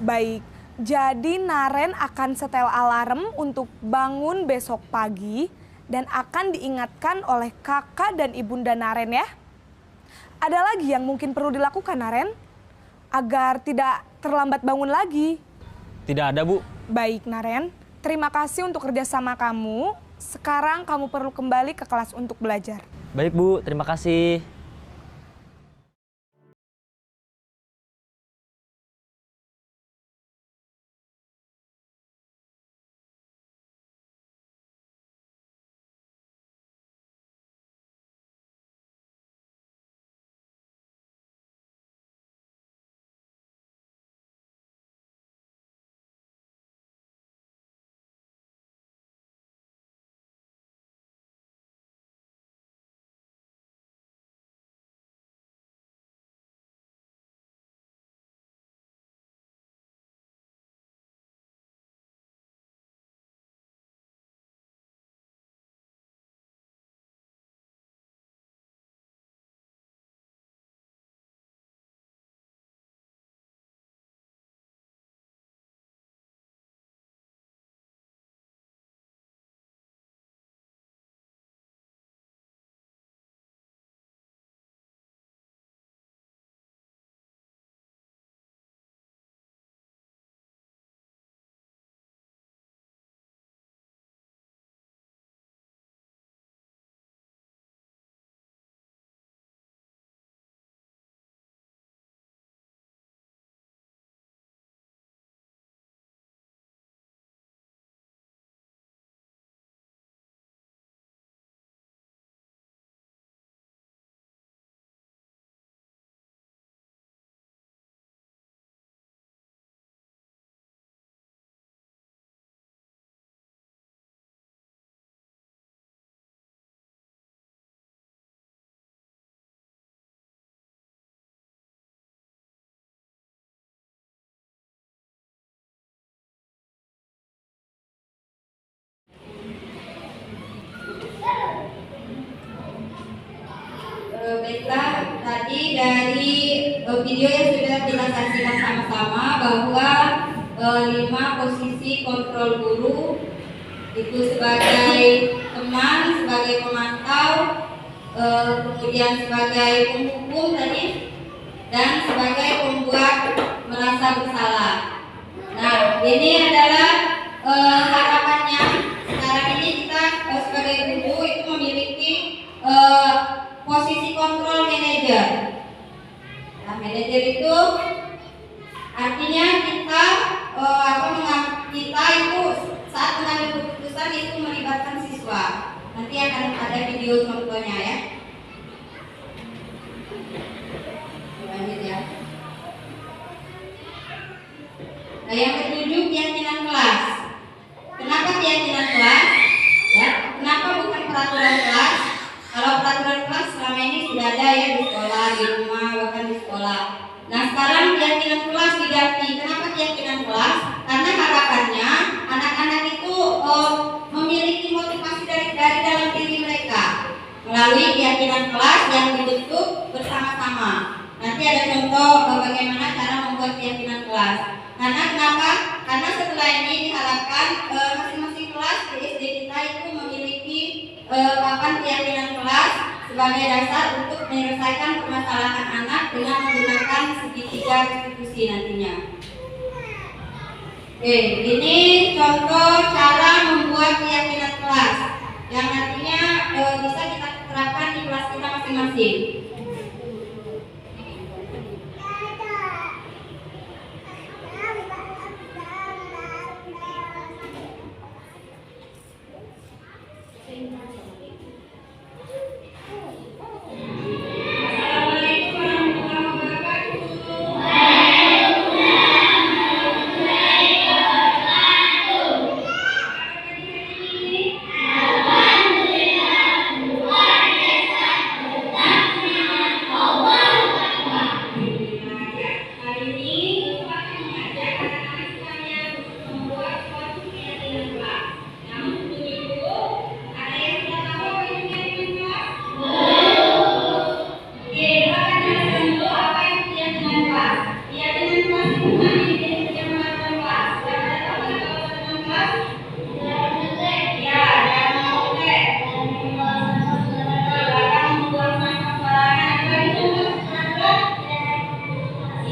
Baik, jadi Naren akan setel alarm untuk bangun besok pagi dan akan diingatkan oleh kakak dan ibunda Naren ya. Ada lagi yang mungkin perlu dilakukan, Naren? Agar tidak terlambat bangun lagi. Tidak ada, Bu. Baik, Naren. Terima kasih untuk kerjasama kamu. Sekarang kamu perlu kembali ke kelas untuk belajar. Baik, Bu. Terima kasih. Baiklah, tadi dari video yang sudah kita saksikan sama-sama bahwa 5 posisi kontrol guru itu sebagai teman, sebagai pemantau, kemudian sebagai penghukum tadi, dan sebagai pembuat merasa bersalah. Nah, ini adalah harapannya. Sekarang ini kita sebagai guru itu memiliki posisi kontrol manajer. Nah, manajer itu artinya kita kita itu saat mengambil keputusan itu melibatkan siswa. Nanti akan ada video contohnya ya. Lanjut ya. Nah, yang ketujuh, keyakinan kelas. Kenapa keyakinan kelas? Ya, kenapa bukan peraturan kelas? Kalau peraturan kelas selama ini sudah ada ya di sekolah, di rumah, bahkan di sekolah. Nah, sekarang keyakinan kelas diganti. Kenapa keyakinan kelas? Karena harapannya anak-anak itu memiliki motivasi dari dalam diri mereka melalui keyakinan kelas yang dibentuk nanti ada contoh bagaimana cara membuat keyakinan kelas. Karena kenapa? Karena setelah ini diharapkan masing-masing kelas di SD kita itu memiliki papan keyakinan kelas sebagai dasar untuk menyelesaikan permasalahan anak dengan menggunakan segitiga restitusi nantinya. Oke, ini contoh cara membuat keyakinan kelas yang nantinya bisa kita terapkan di kelas kita masing-masing.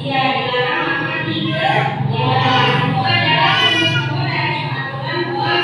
Iya, dilarang matematika. Yang kedua adalah semua dari aturan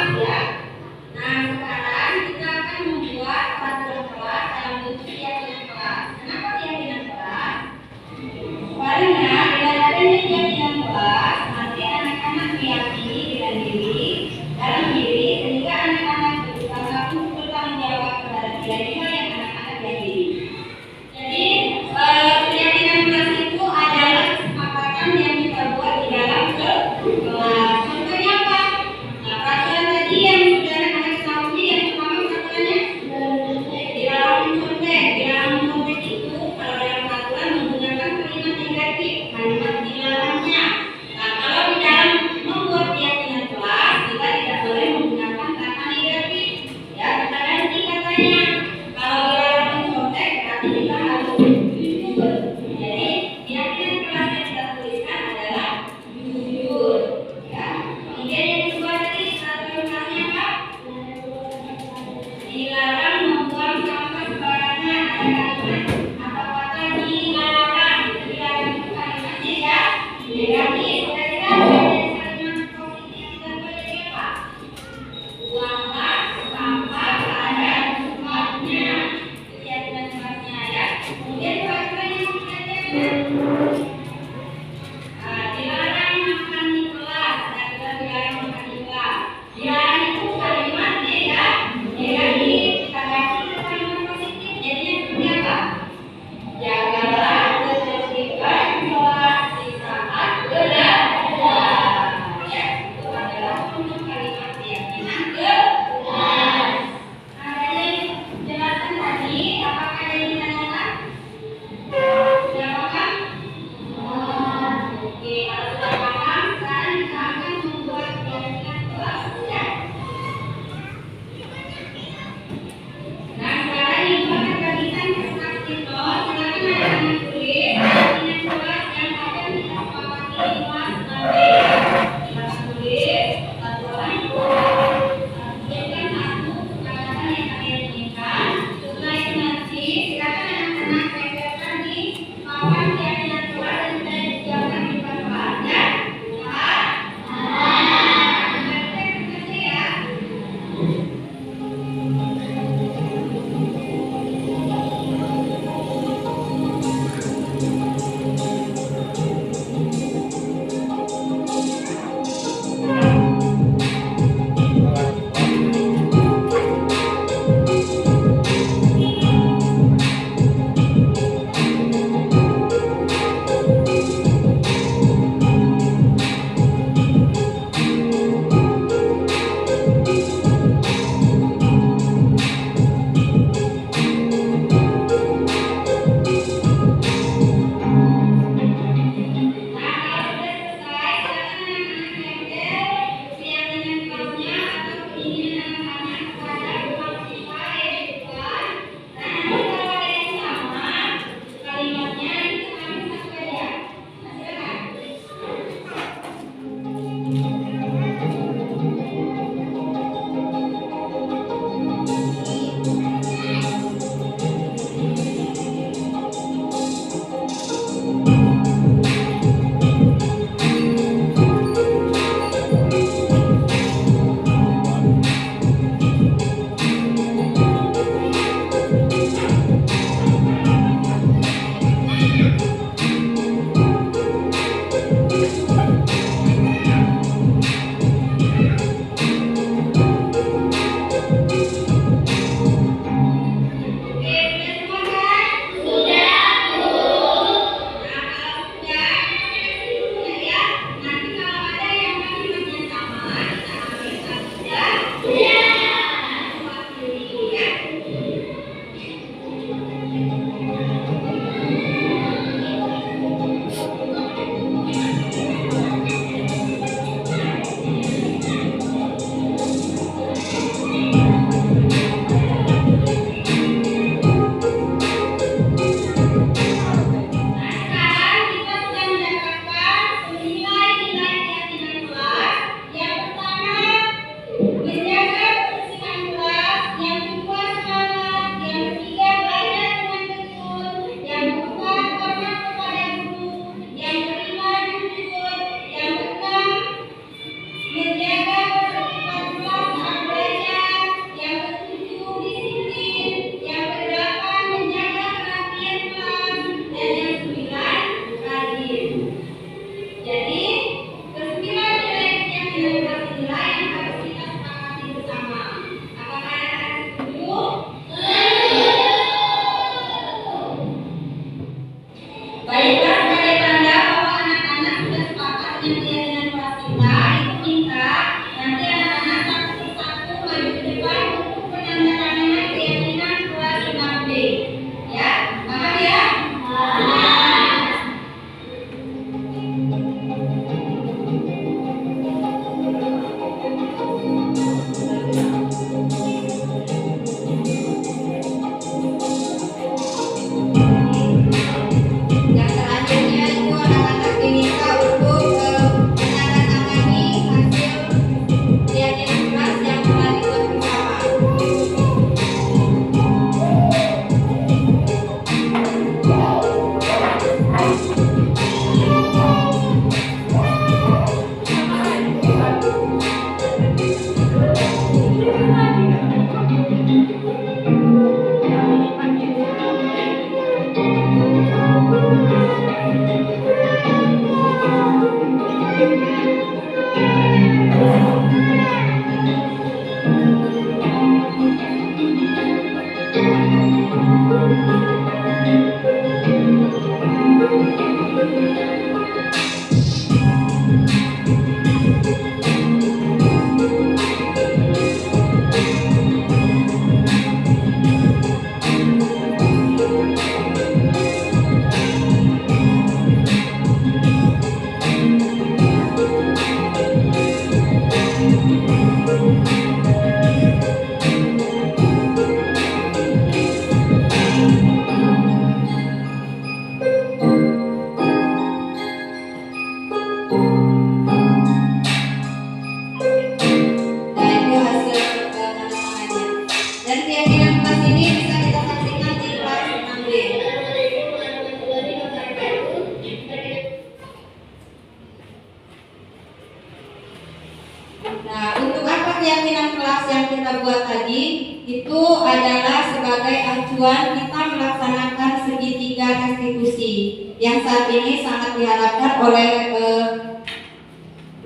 Nah, untuk apa keyakinan kelas yang kita buat tadi? Itu adalah sebagai acuan kita melaksanakan segitiga restitusi yang saat ini sangat diharapkan oleh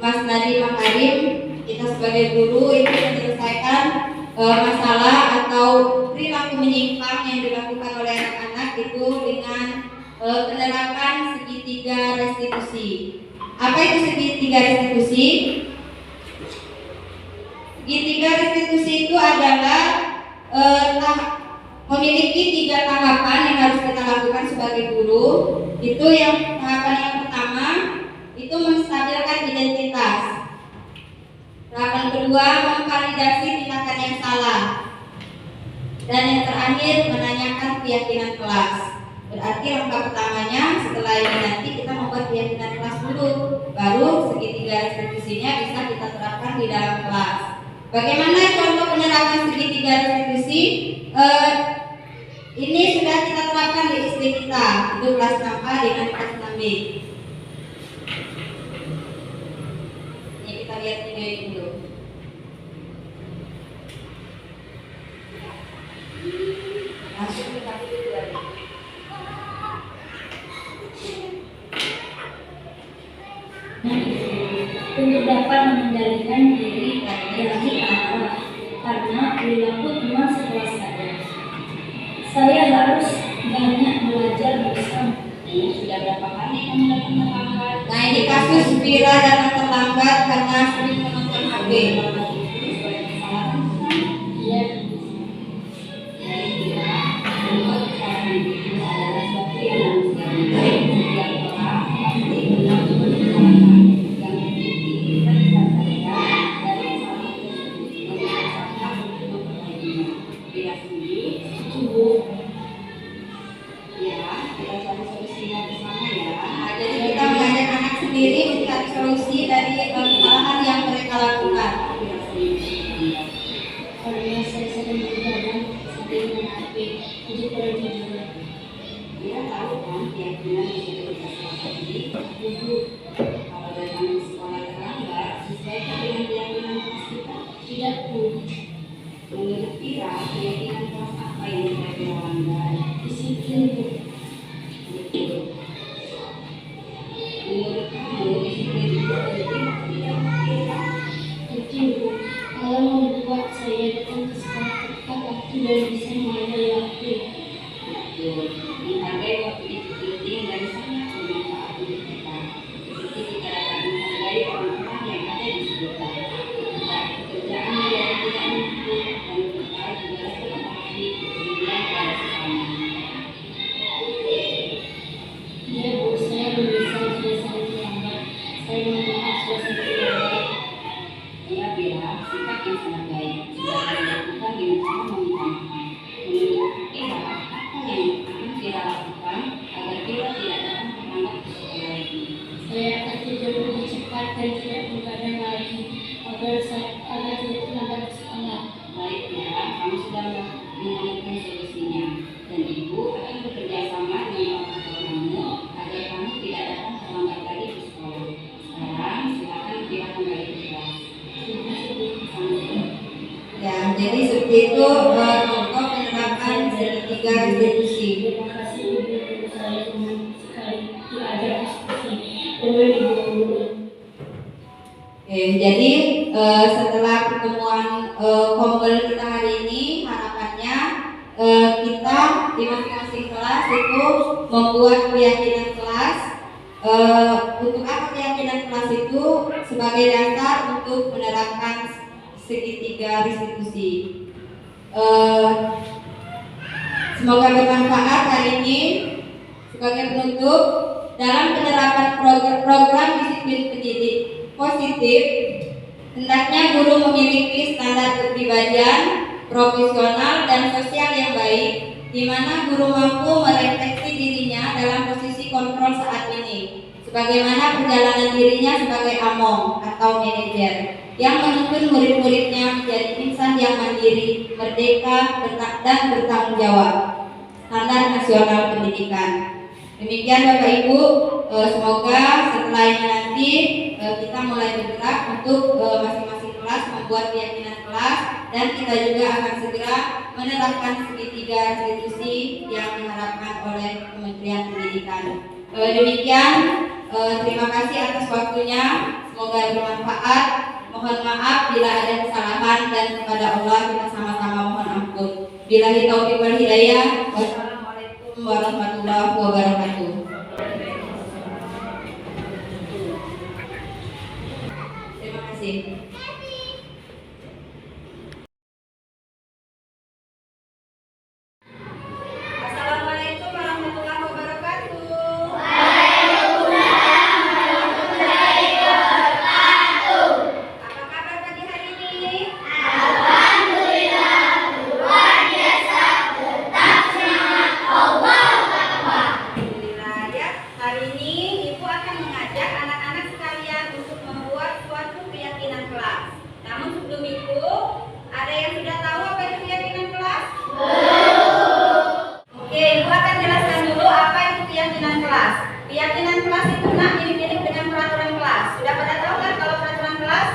Mas Nadiem Makarim. Kita sebagai guru itu menyelesaikan masalah atau perilaku menyimpang yang dilakukan oleh anak-anak itu dengan penerapan segitiga restitusi. Apa itu segitiga restitusi? Segitiga restitusi itu adalah memiliki 3 tahapan yang harus kita lakukan sebagai guru. Itu yang tahapan yang pertama itu menstabilkan identitas. Tahapan kedua memvalidasi tindakan yang salah. Dan yang terakhir menanyakan keyakinan kelas. Berarti langkah pertamanya setelah ini nanti kita membuat keyakinan kelas dulu, baru segitiga restitusinya bisa kita terapkan di dalam kelas. Bagaimana contoh penerapan segitiga restitusi? Ini sudah kita terapkan di SD kita, itu kelas 6A dengan kelas 6B. Ini kita lihat video ini dulu. Langsung kita lihat. Untuk dapat mengendalikan diri dari amarah karena perilaku teman sekelas saya. Saya harus banyak belajar bersama. Ini sudah berapa kali kamu datang terlambat? Nah, ini kasus Vira datang terlambat karena sering menonton HP. Iya. Sendiri mencari solusi dari kesalahan yang mereka lakukan. Karena saya sering berjalan sambil dengan HP, jadi perlu juga. Dia tahu kan keyakinan yang sudah kita sepakati. Kalau datang ke sekolah terlambat, sesuaikan dengan keyakinan kelas kita. Tidak pun. Menurut Ira, keyakinan kelas apa yang sudah terlambat? Disiplin Bu. Betul. Menurut kamu, disiplin itu penting tidak? Penting Bu. Kalau membuat saya datang ke sekolah tepat waktu dan bisa menghargai waktu. Betul. Menghargai waktu itu penting dan sangat bermanfaat untuk kita. Seperti kita dapat menghargai orang-orang yang ada di sekitar. Pekerjaan yang tidak mampu dan kita juga dapat memahami kepedulian pada sesama. Ya Bu, saya menyesal sudah sering terlambat. Saya mohon maaf sudah sampai terlambat. Ya Bella, sikap yang sangat baik. Sudah saya lakukan dengan cara meminta maaf. Jadi seperti itu contoh penerapan segitiga restitusi. Terima kasih ibu saya senang sekali ada diskusi dengan ibu guru. Oke, jadi setelah pertemuan kombel kita hari ini, harapannya kita di masing-masing kelas itu membuat keyakinan kelas. Untuk apa keyakinan kelas itu? Sebagai dasar untuk menerapkan segitiga restitusi. Semoga bermanfaat hari ini. Sebagai penutup, dalam penerapan program disiplin pendidik positif, hendaknya guru memiliki standar kepribadian, profesional, dan sosial yang baik, di mana guru mampu merefleksi dirinya dalam posisi kontrol saat ini, sebagaimana perjalanan dirinya sebagai among atau manajer yang menuntun murid-muridnya menjadi insan yang mandiri, merdeka, dan bertanggung jawab. Standar nasional pendidikan. Demikian Bapak Ibu, semoga setelah ini nanti kita mulai bergerak untuk masing-masing kelas membuat keyakinan kelas, dan kita juga akan segera menerapkan segitiga restitusi yang diharapkan oleh Kementerian Pendidikan. Demikian, terima kasih atas waktunya, semoga bermanfaat. Mohon maaf bila ada kesalahan, dan kepada Allah kita sama-sama mohon ampun. Billahi taufiq wal hidayah. Wassalamualaikum warahmatullahi wabarakatuh. Terima kasih. Assalamualaikum warahmatullahi wabarakatuh. Apa kabar pagi hari ini? Alhamdulillah ya. Hari ini Ibu akan mengajak anak-anak sekalian untuk membuat suatu keyakinan kelas. Namun sebelum itu, ada yang sudah tahu apa itu keyakinan kelas? Oke, Ibu akan jelaskan dulu apa itu keyakinan kelas. Keyakinan kelas itu mirip-mirip dengan peraturan kelas. Sudah pada tahu kan kalau peraturan kelas?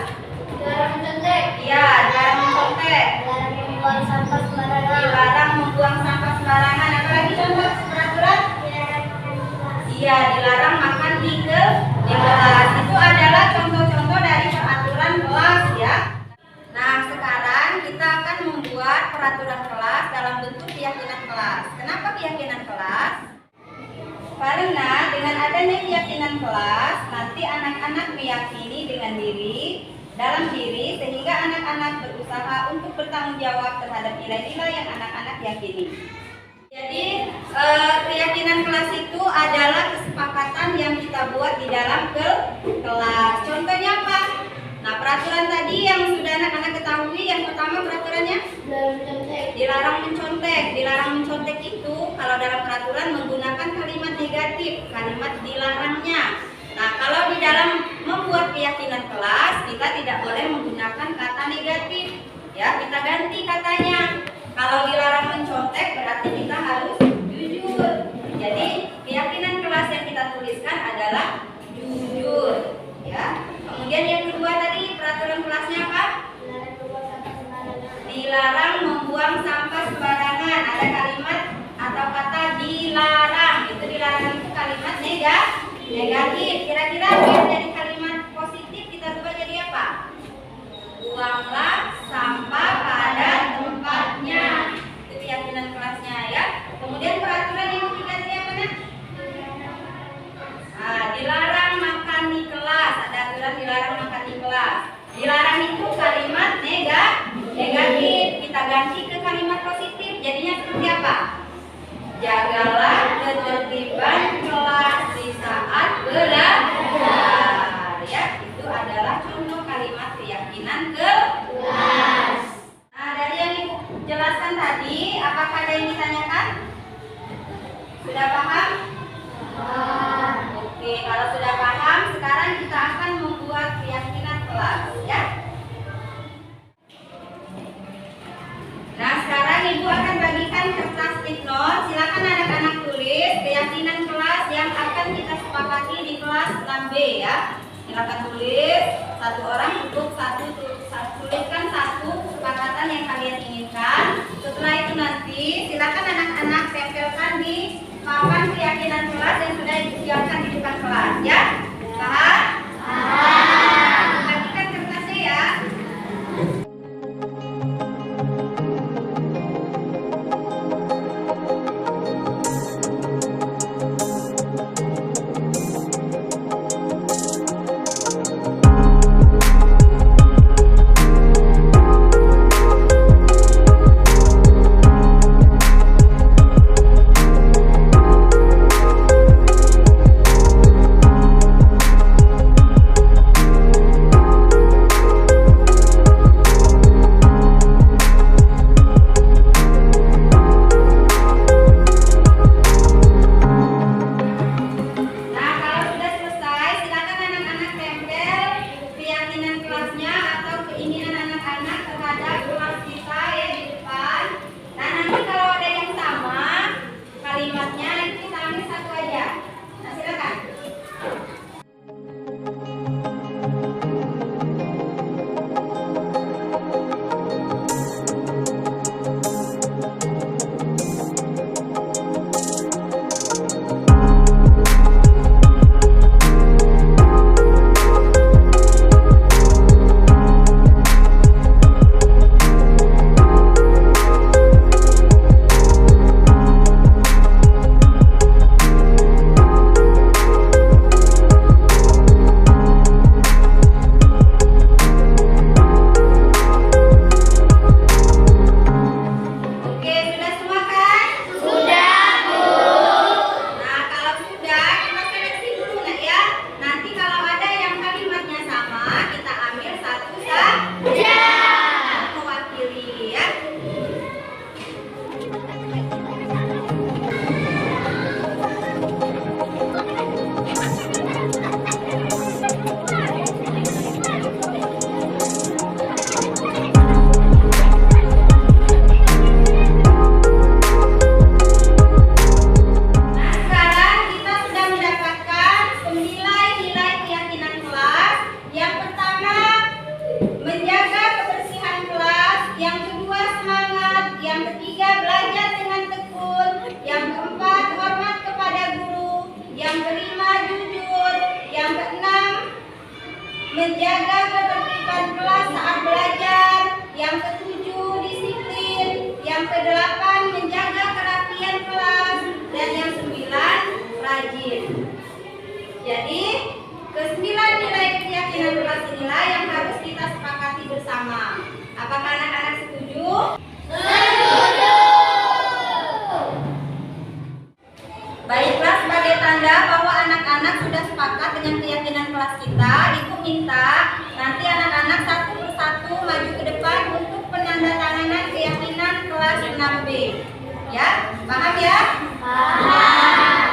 Dilarang mencontek, Iya, dilarang mencontek, dilarang membuang sampah sembarangan, dilarang membuang sampah sembarangan. Apalagi contoh peraturan? dilarang makan di kelas. Iya, dilarang makan di kelas. Itu adalah contoh-contoh dari peraturan kelas ya. Nah, sekarang kita akan membuat peraturan kelas dalam bentuk keyakinan kelas. Kenapa keyakinan kelas? Karena dengan adanya keyakinan kelas, nanti anak-anak meyakini dengan dalam diri, sehingga anak-anak berusaha untuk bertanggung jawab terhadap nilai-nilai yang anak-anak yakini. Jadi keyakinan kelas itu adalah kesepakatan yang kita buat di dalam kelas. Contohnya apa? Nah, peraturan tadi yang sudah anak-anak ketahui, yang pertama peraturannya Dilarang mencontek, dilarang mencontek. Dilarang mencontek itu kalau dalam peraturan menggunakan kalimat negatif, kalimat dilarangnya. Nah, kalau di dalam membuat keyakinan kelas, kita tidak boleh menggunakan kata negatif. Ya, kita ganti katanya. Kalau dilarang mencontek berarti kita harus jujur. Jadi keyakinan kelas yang kita tuliskan adalah jujur. Ya. Kemudian yang kedua tadi peraturan kelasnya apa? dilarang membuang sampah sembarangan. Dilarang membuang sampah sembarangan. Ada kalimat atau kata dilarang. Itu dilarang itu kalimat negatif. Kira-kira biar jadi kalimat positif kita ubah jadi apa? Buanglah sampah pada tempatnya. Itu keyakinan kelasnya ya. Kemudian peraturan yang ketiga tadi apa nak? Nah, dilarang makan di kelas. Ada aturan dilarang makan di kelas. Dilarang itu kalimat negatif. Kita ganti ke kalimat positif. Jadinya seperti apa? Jagalah ketertiban kelas di saat belajar. Ya, itu adalah contoh kalimat keyakinan kelas. Nah, dari yang Ibu jelaskan tadi, apakah ada yang ditanyakan? Sudah paham? Oke, kalau sudah paham, sekarang kita akan membuat keyakinan kelas, ya. Nah, sekarang Ibu akan bagikan kertas tipnote. Silakan anak-anak tulis keyakinan kelas yang akan kita sepakati di kelas 6B ya. Silakan tulis, satu orang untuk tuliskan satu kesepakatan yang kalian ungkapan keyakinan kelas yang sudah disiapkan di depan kelas, ya? Paham? Paham. Bagikan kertasnya ya. Menjaga ketertiban kelas saat belajar. Yang ketujuh, disiplin. Yang kedelapan, menjaga kerapian kelas. Dan yang sembilan, rajin. Jadi, kesembilan nilai keyakinan kelas inilah yang harus kita sepakati bersama. Apakah anak-anak setuju? Setuju! Baiklah, sebagai tanda bahwa anak-anak sudah sepakat dengan keyakinan kelas kita, Ibu minta nanti anak-anak satu persatu maju ke depan untuk penandatanganan keyakinan kelas 6B. Ya, paham ya? Paham.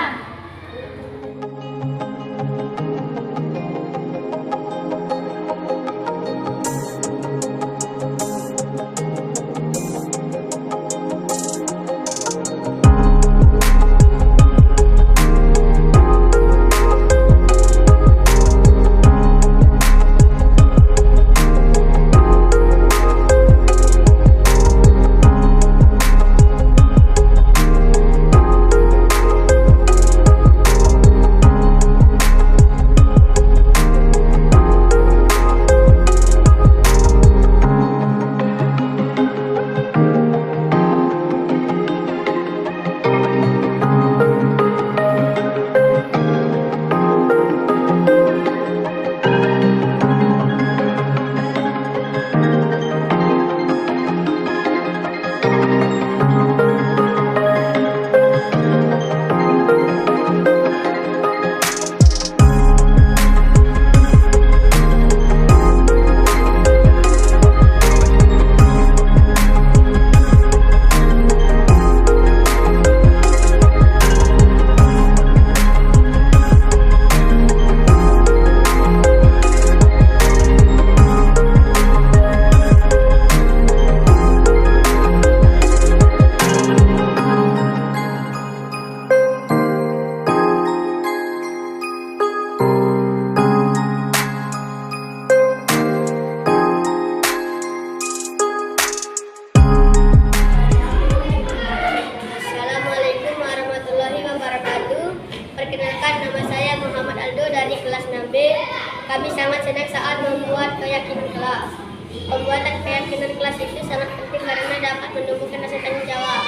sangat penting karena dapat menumbuhkan rasa tanggung jawab.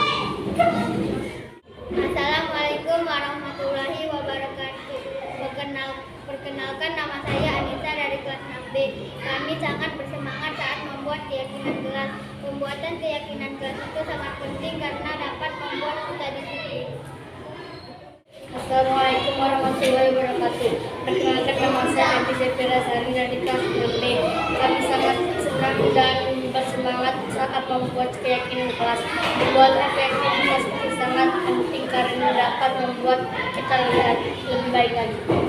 Assalamualaikum warahmatullahi wabarakatuh. Perkenalkan, nama saya Anissa dari kelas 6B. Kami sangat bersemangat saat membuat keyakinan kelas. Pembuatan keyakinan kelas itu sangat penting karena dapat membuat kita disiplin. Assalamualaikum warahmatullahi wabarakatuh. Perkenalkan, nama saya Adi Zefira Sari dari kelas 6B. Kami sangat senang dan bersemangat saat membuat keyakinan kelas. Membuat keyakinan kelas itu sangat penting karena dapat membuat kita lebih baik lagi.